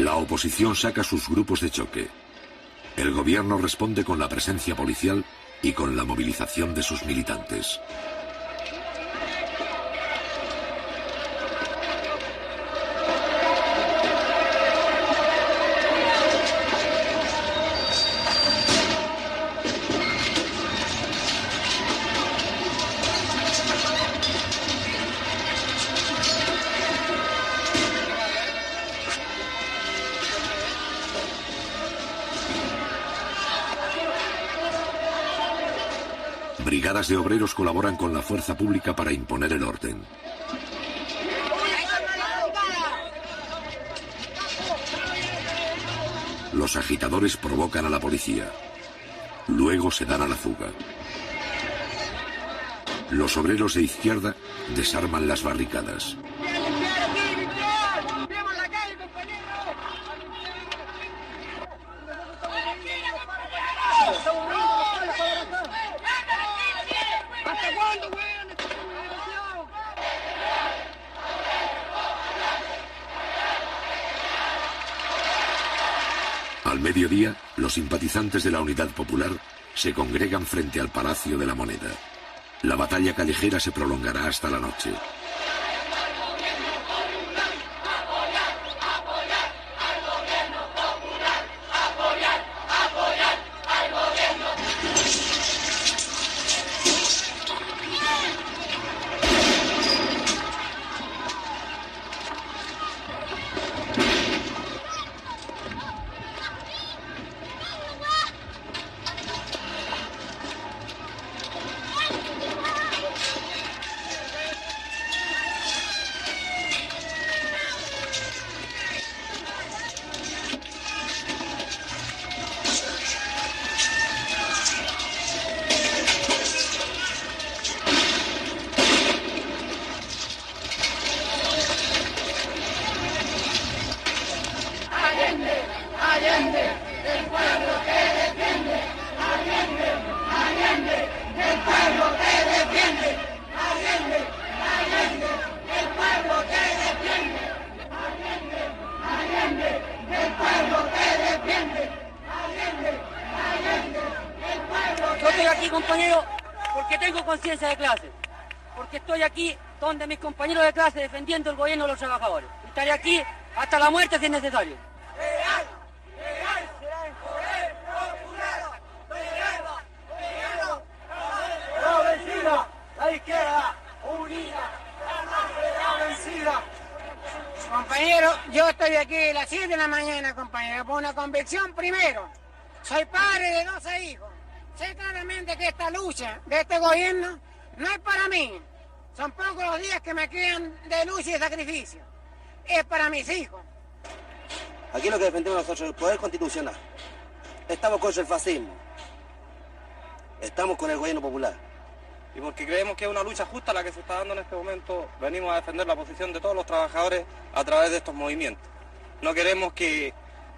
[SPEAKER 1] La oposición saca sus grupos de choque. El gobierno responde con la presencia policial y con la movilización de sus militantes. Brigadas de obreros colaboran con la fuerza pública para imponer el orden. Los agitadores provocan a la policía. Luego se dan a la fuga. Los obreros de izquierda desarman las barricadas. Al mediodía, los simpatizantes de la Unidad Popular se congregan frente al Palacio de la Moneda. La batalla callejera se prolongará hasta la noche.
[SPEAKER 20] De mis compañeros de clase defendiendo el gobierno de los trabajadores. Estaré aquí hasta la muerte si es necesario.
[SPEAKER 19] ¡No vencida! ¡La izquierda unida! ¡La vencida!
[SPEAKER 21] Compañero, yo estoy aquí a las 7 de la mañana, compañero, por una convicción primero. Soy padre de 12 hijos. Sé claramente que esta lucha de este gobierno no es para mí. Son pocos los días que me quedan de lucha y de sacrificio. Es para mis hijos.
[SPEAKER 13] Aquí lo que defendemos nosotros es el poder constitucional. Estamos contra el fascismo. Estamos con el gobierno popular.
[SPEAKER 10] Y porque creemos que es una lucha justa la que se está dando en este momento, venimos a defender la posición de todos los trabajadores a través de estos movimientos. No queremos que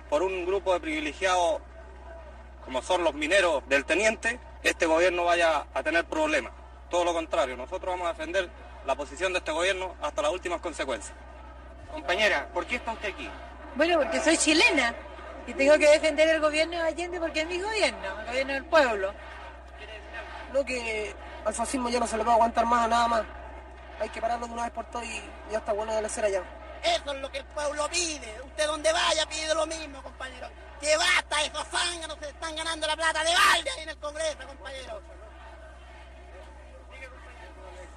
[SPEAKER 10] por un grupo de privilegiados, como son los mineros del teniente, este gobierno vaya a tener problemas. Todo lo contrario, nosotros vamos a defender la posición de este gobierno hasta las últimas consecuencias.
[SPEAKER 20] Compañera, ¿por qué está usted aquí?
[SPEAKER 22] Bueno, porque soy chilena y tengo que defender el gobierno de Allende porque es mi gobierno, el gobierno del pueblo.
[SPEAKER 24] Lo que al fascismo ya no se le va a aguantar más a nada más. Hay que pararlo de una vez por todas y ya está bueno de la cera ya.
[SPEAKER 25] Eso es lo que el pueblo pide. Usted donde vaya pide lo mismo, compañero. Que basta, esos zánganos se están ganando la plata de balde ahí en el Congreso, compañero.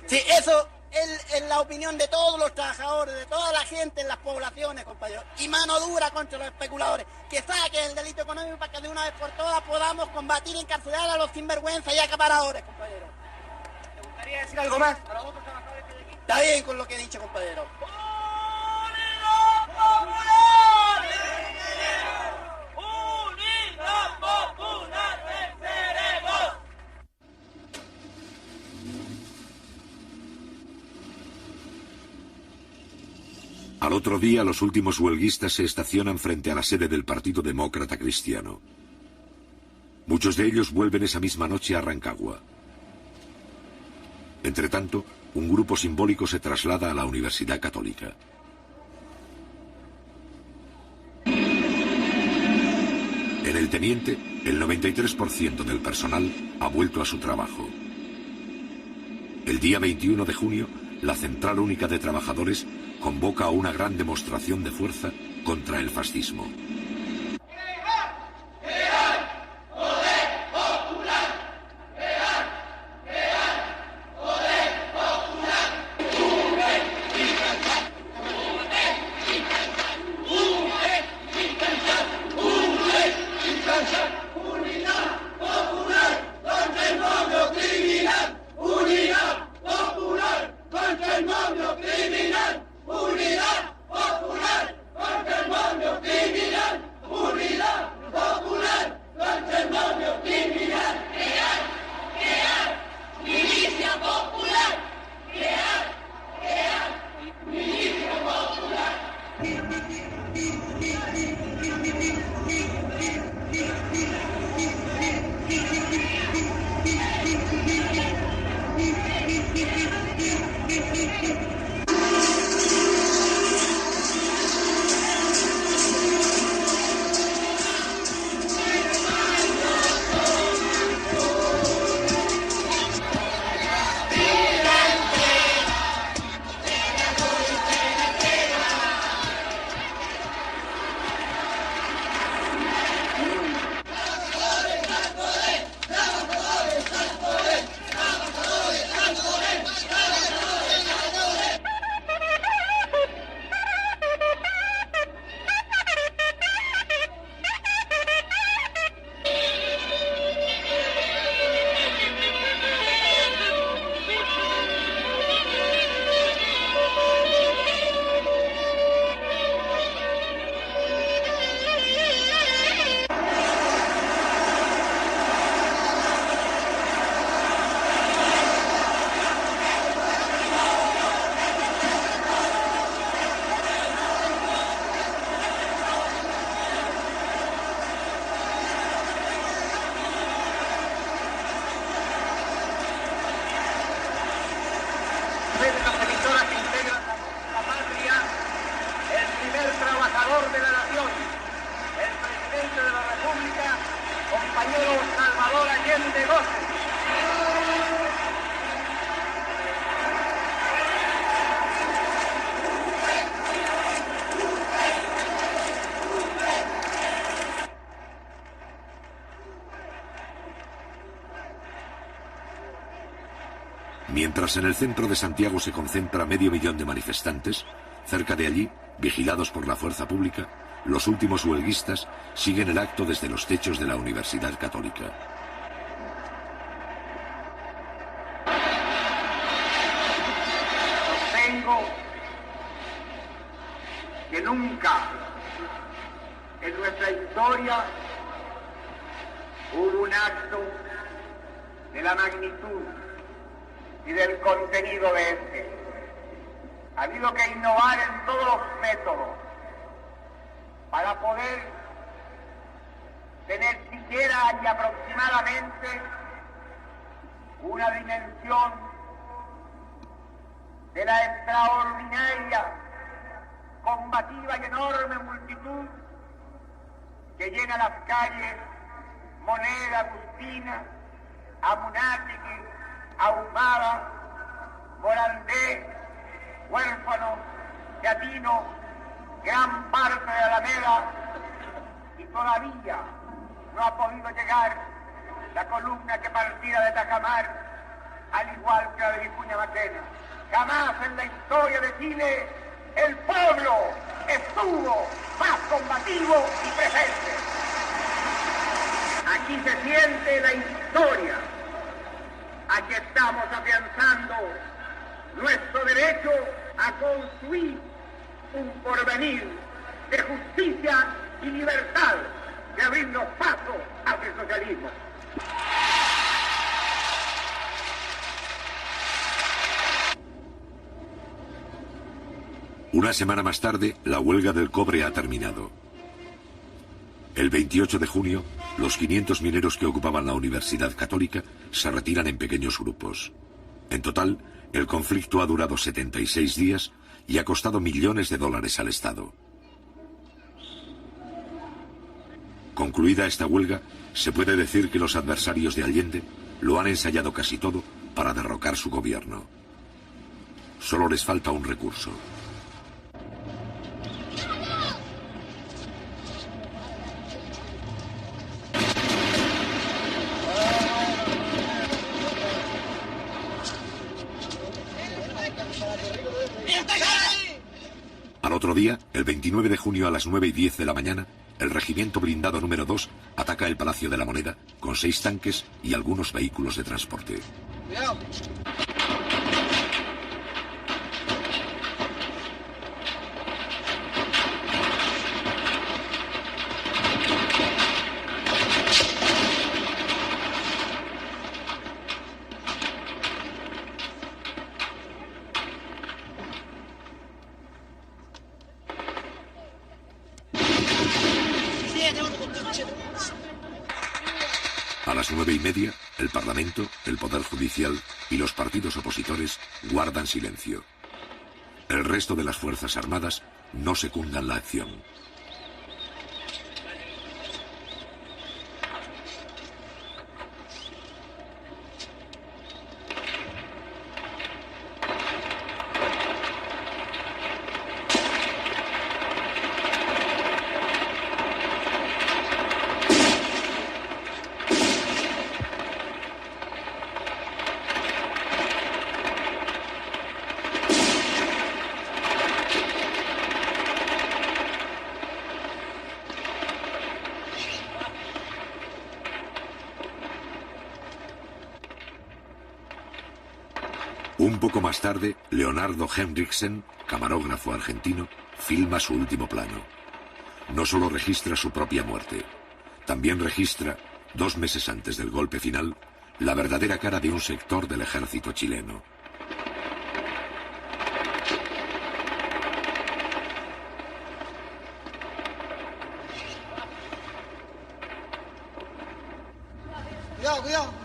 [SPEAKER 25] Sí, eso es la opinión de todos los trabajadores, de toda la gente en las poblaciones, compañeros. Y mano dura contra los especuladores. Que saquen el delito económico para que de una vez por todas podamos combatir y encarcelar a los sinvergüenza y acaparadores, compañeros.
[SPEAKER 20] ¿Te gustaría decir algo más a los otros trabajadores que hay aquí?
[SPEAKER 25] Está bien con lo que he dicho, compañero.
[SPEAKER 1] Al otro día, los últimos huelguistas se estacionan frente a la sede del Partido Demócrata Cristiano. Muchos de ellos vuelven esa misma noche a Rancagua. Entretanto, un grupo simbólico se traslada a la Universidad Católica. En el el teniente, el 93% del personal ha vuelto a su trabajo. El día 21 de junio, la Central Única de Trabajadores convoca a una gran demostración de fuerza contra el fascismo. Mientras en el centro de Santiago se concentra 500.000 de manifestantes, cerca de allí, vigilados por la fuerza pública, los últimos huelguistas siguen el acto desde los techos de la Universidad Católica.
[SPEAKER 9] Sostengo que nunca en nuestra historia hubo un acto de la magnitud y del contenido de este. Ha habido que innovar en todos los métodos para poder tener siquiera y aproximadamente una dimensión de la extraordinaria, combativa y enorme multitud que llena las calles Moneda, Agustina, Amunátegui, Ahumada, Morandé, Huérfano, Teatino, gran parte de Alameda, y todavía no ha podido llegar la columna que partía de Tajamar, al igual que la de Vicuña Maquena. Jamás en la historia de Chile el pueblo estuvo más combativo y presente. Aquí se siente la historia. Aquí estamos afianzando nuestro derecho a construir un porvenir de justicia y libertad, de abrirnos paso hacia el socialismo.
[SPEAKER 1] Una semana más tarde, la huelga del cobre ha terminado. El 28 de junio, los 500 mineros que ocupaban la Universidad Católica se retiran en pequeños grupos. En total, el conflicto ha durado 76 días y ha costado millones de dólares al Estado. Concluida esta huelga, se puede decir que los adversarios de Allende lo han ensayado casi todo para derrocar su gobierno. Solo les falta un recurso. Al otro día, el 29 de junio a las 9:10 de la mañana, el regimiento blindado número 2 ataca el Palacio de la Moneda con 6 tanques y algunos vehículos de transporte.
[SPEAKER 24] Cuidado.
[SPEAKER 1] A las 9:30, el Parlamento, el Poder Judicial y los partidos opositores guardan silencio. El resto de las Fuerzas Armadas no secundan la acción. Un poco más tarde, Leonardo Henriksen, camarógrafo argentino, filma su último plano. No solo registra su propia muerte, también registra, 2 meses antes del golpe final, la verdadera cara de un sector del ejército chileno.
[SPEAKER 24] Cuidado, cuidado.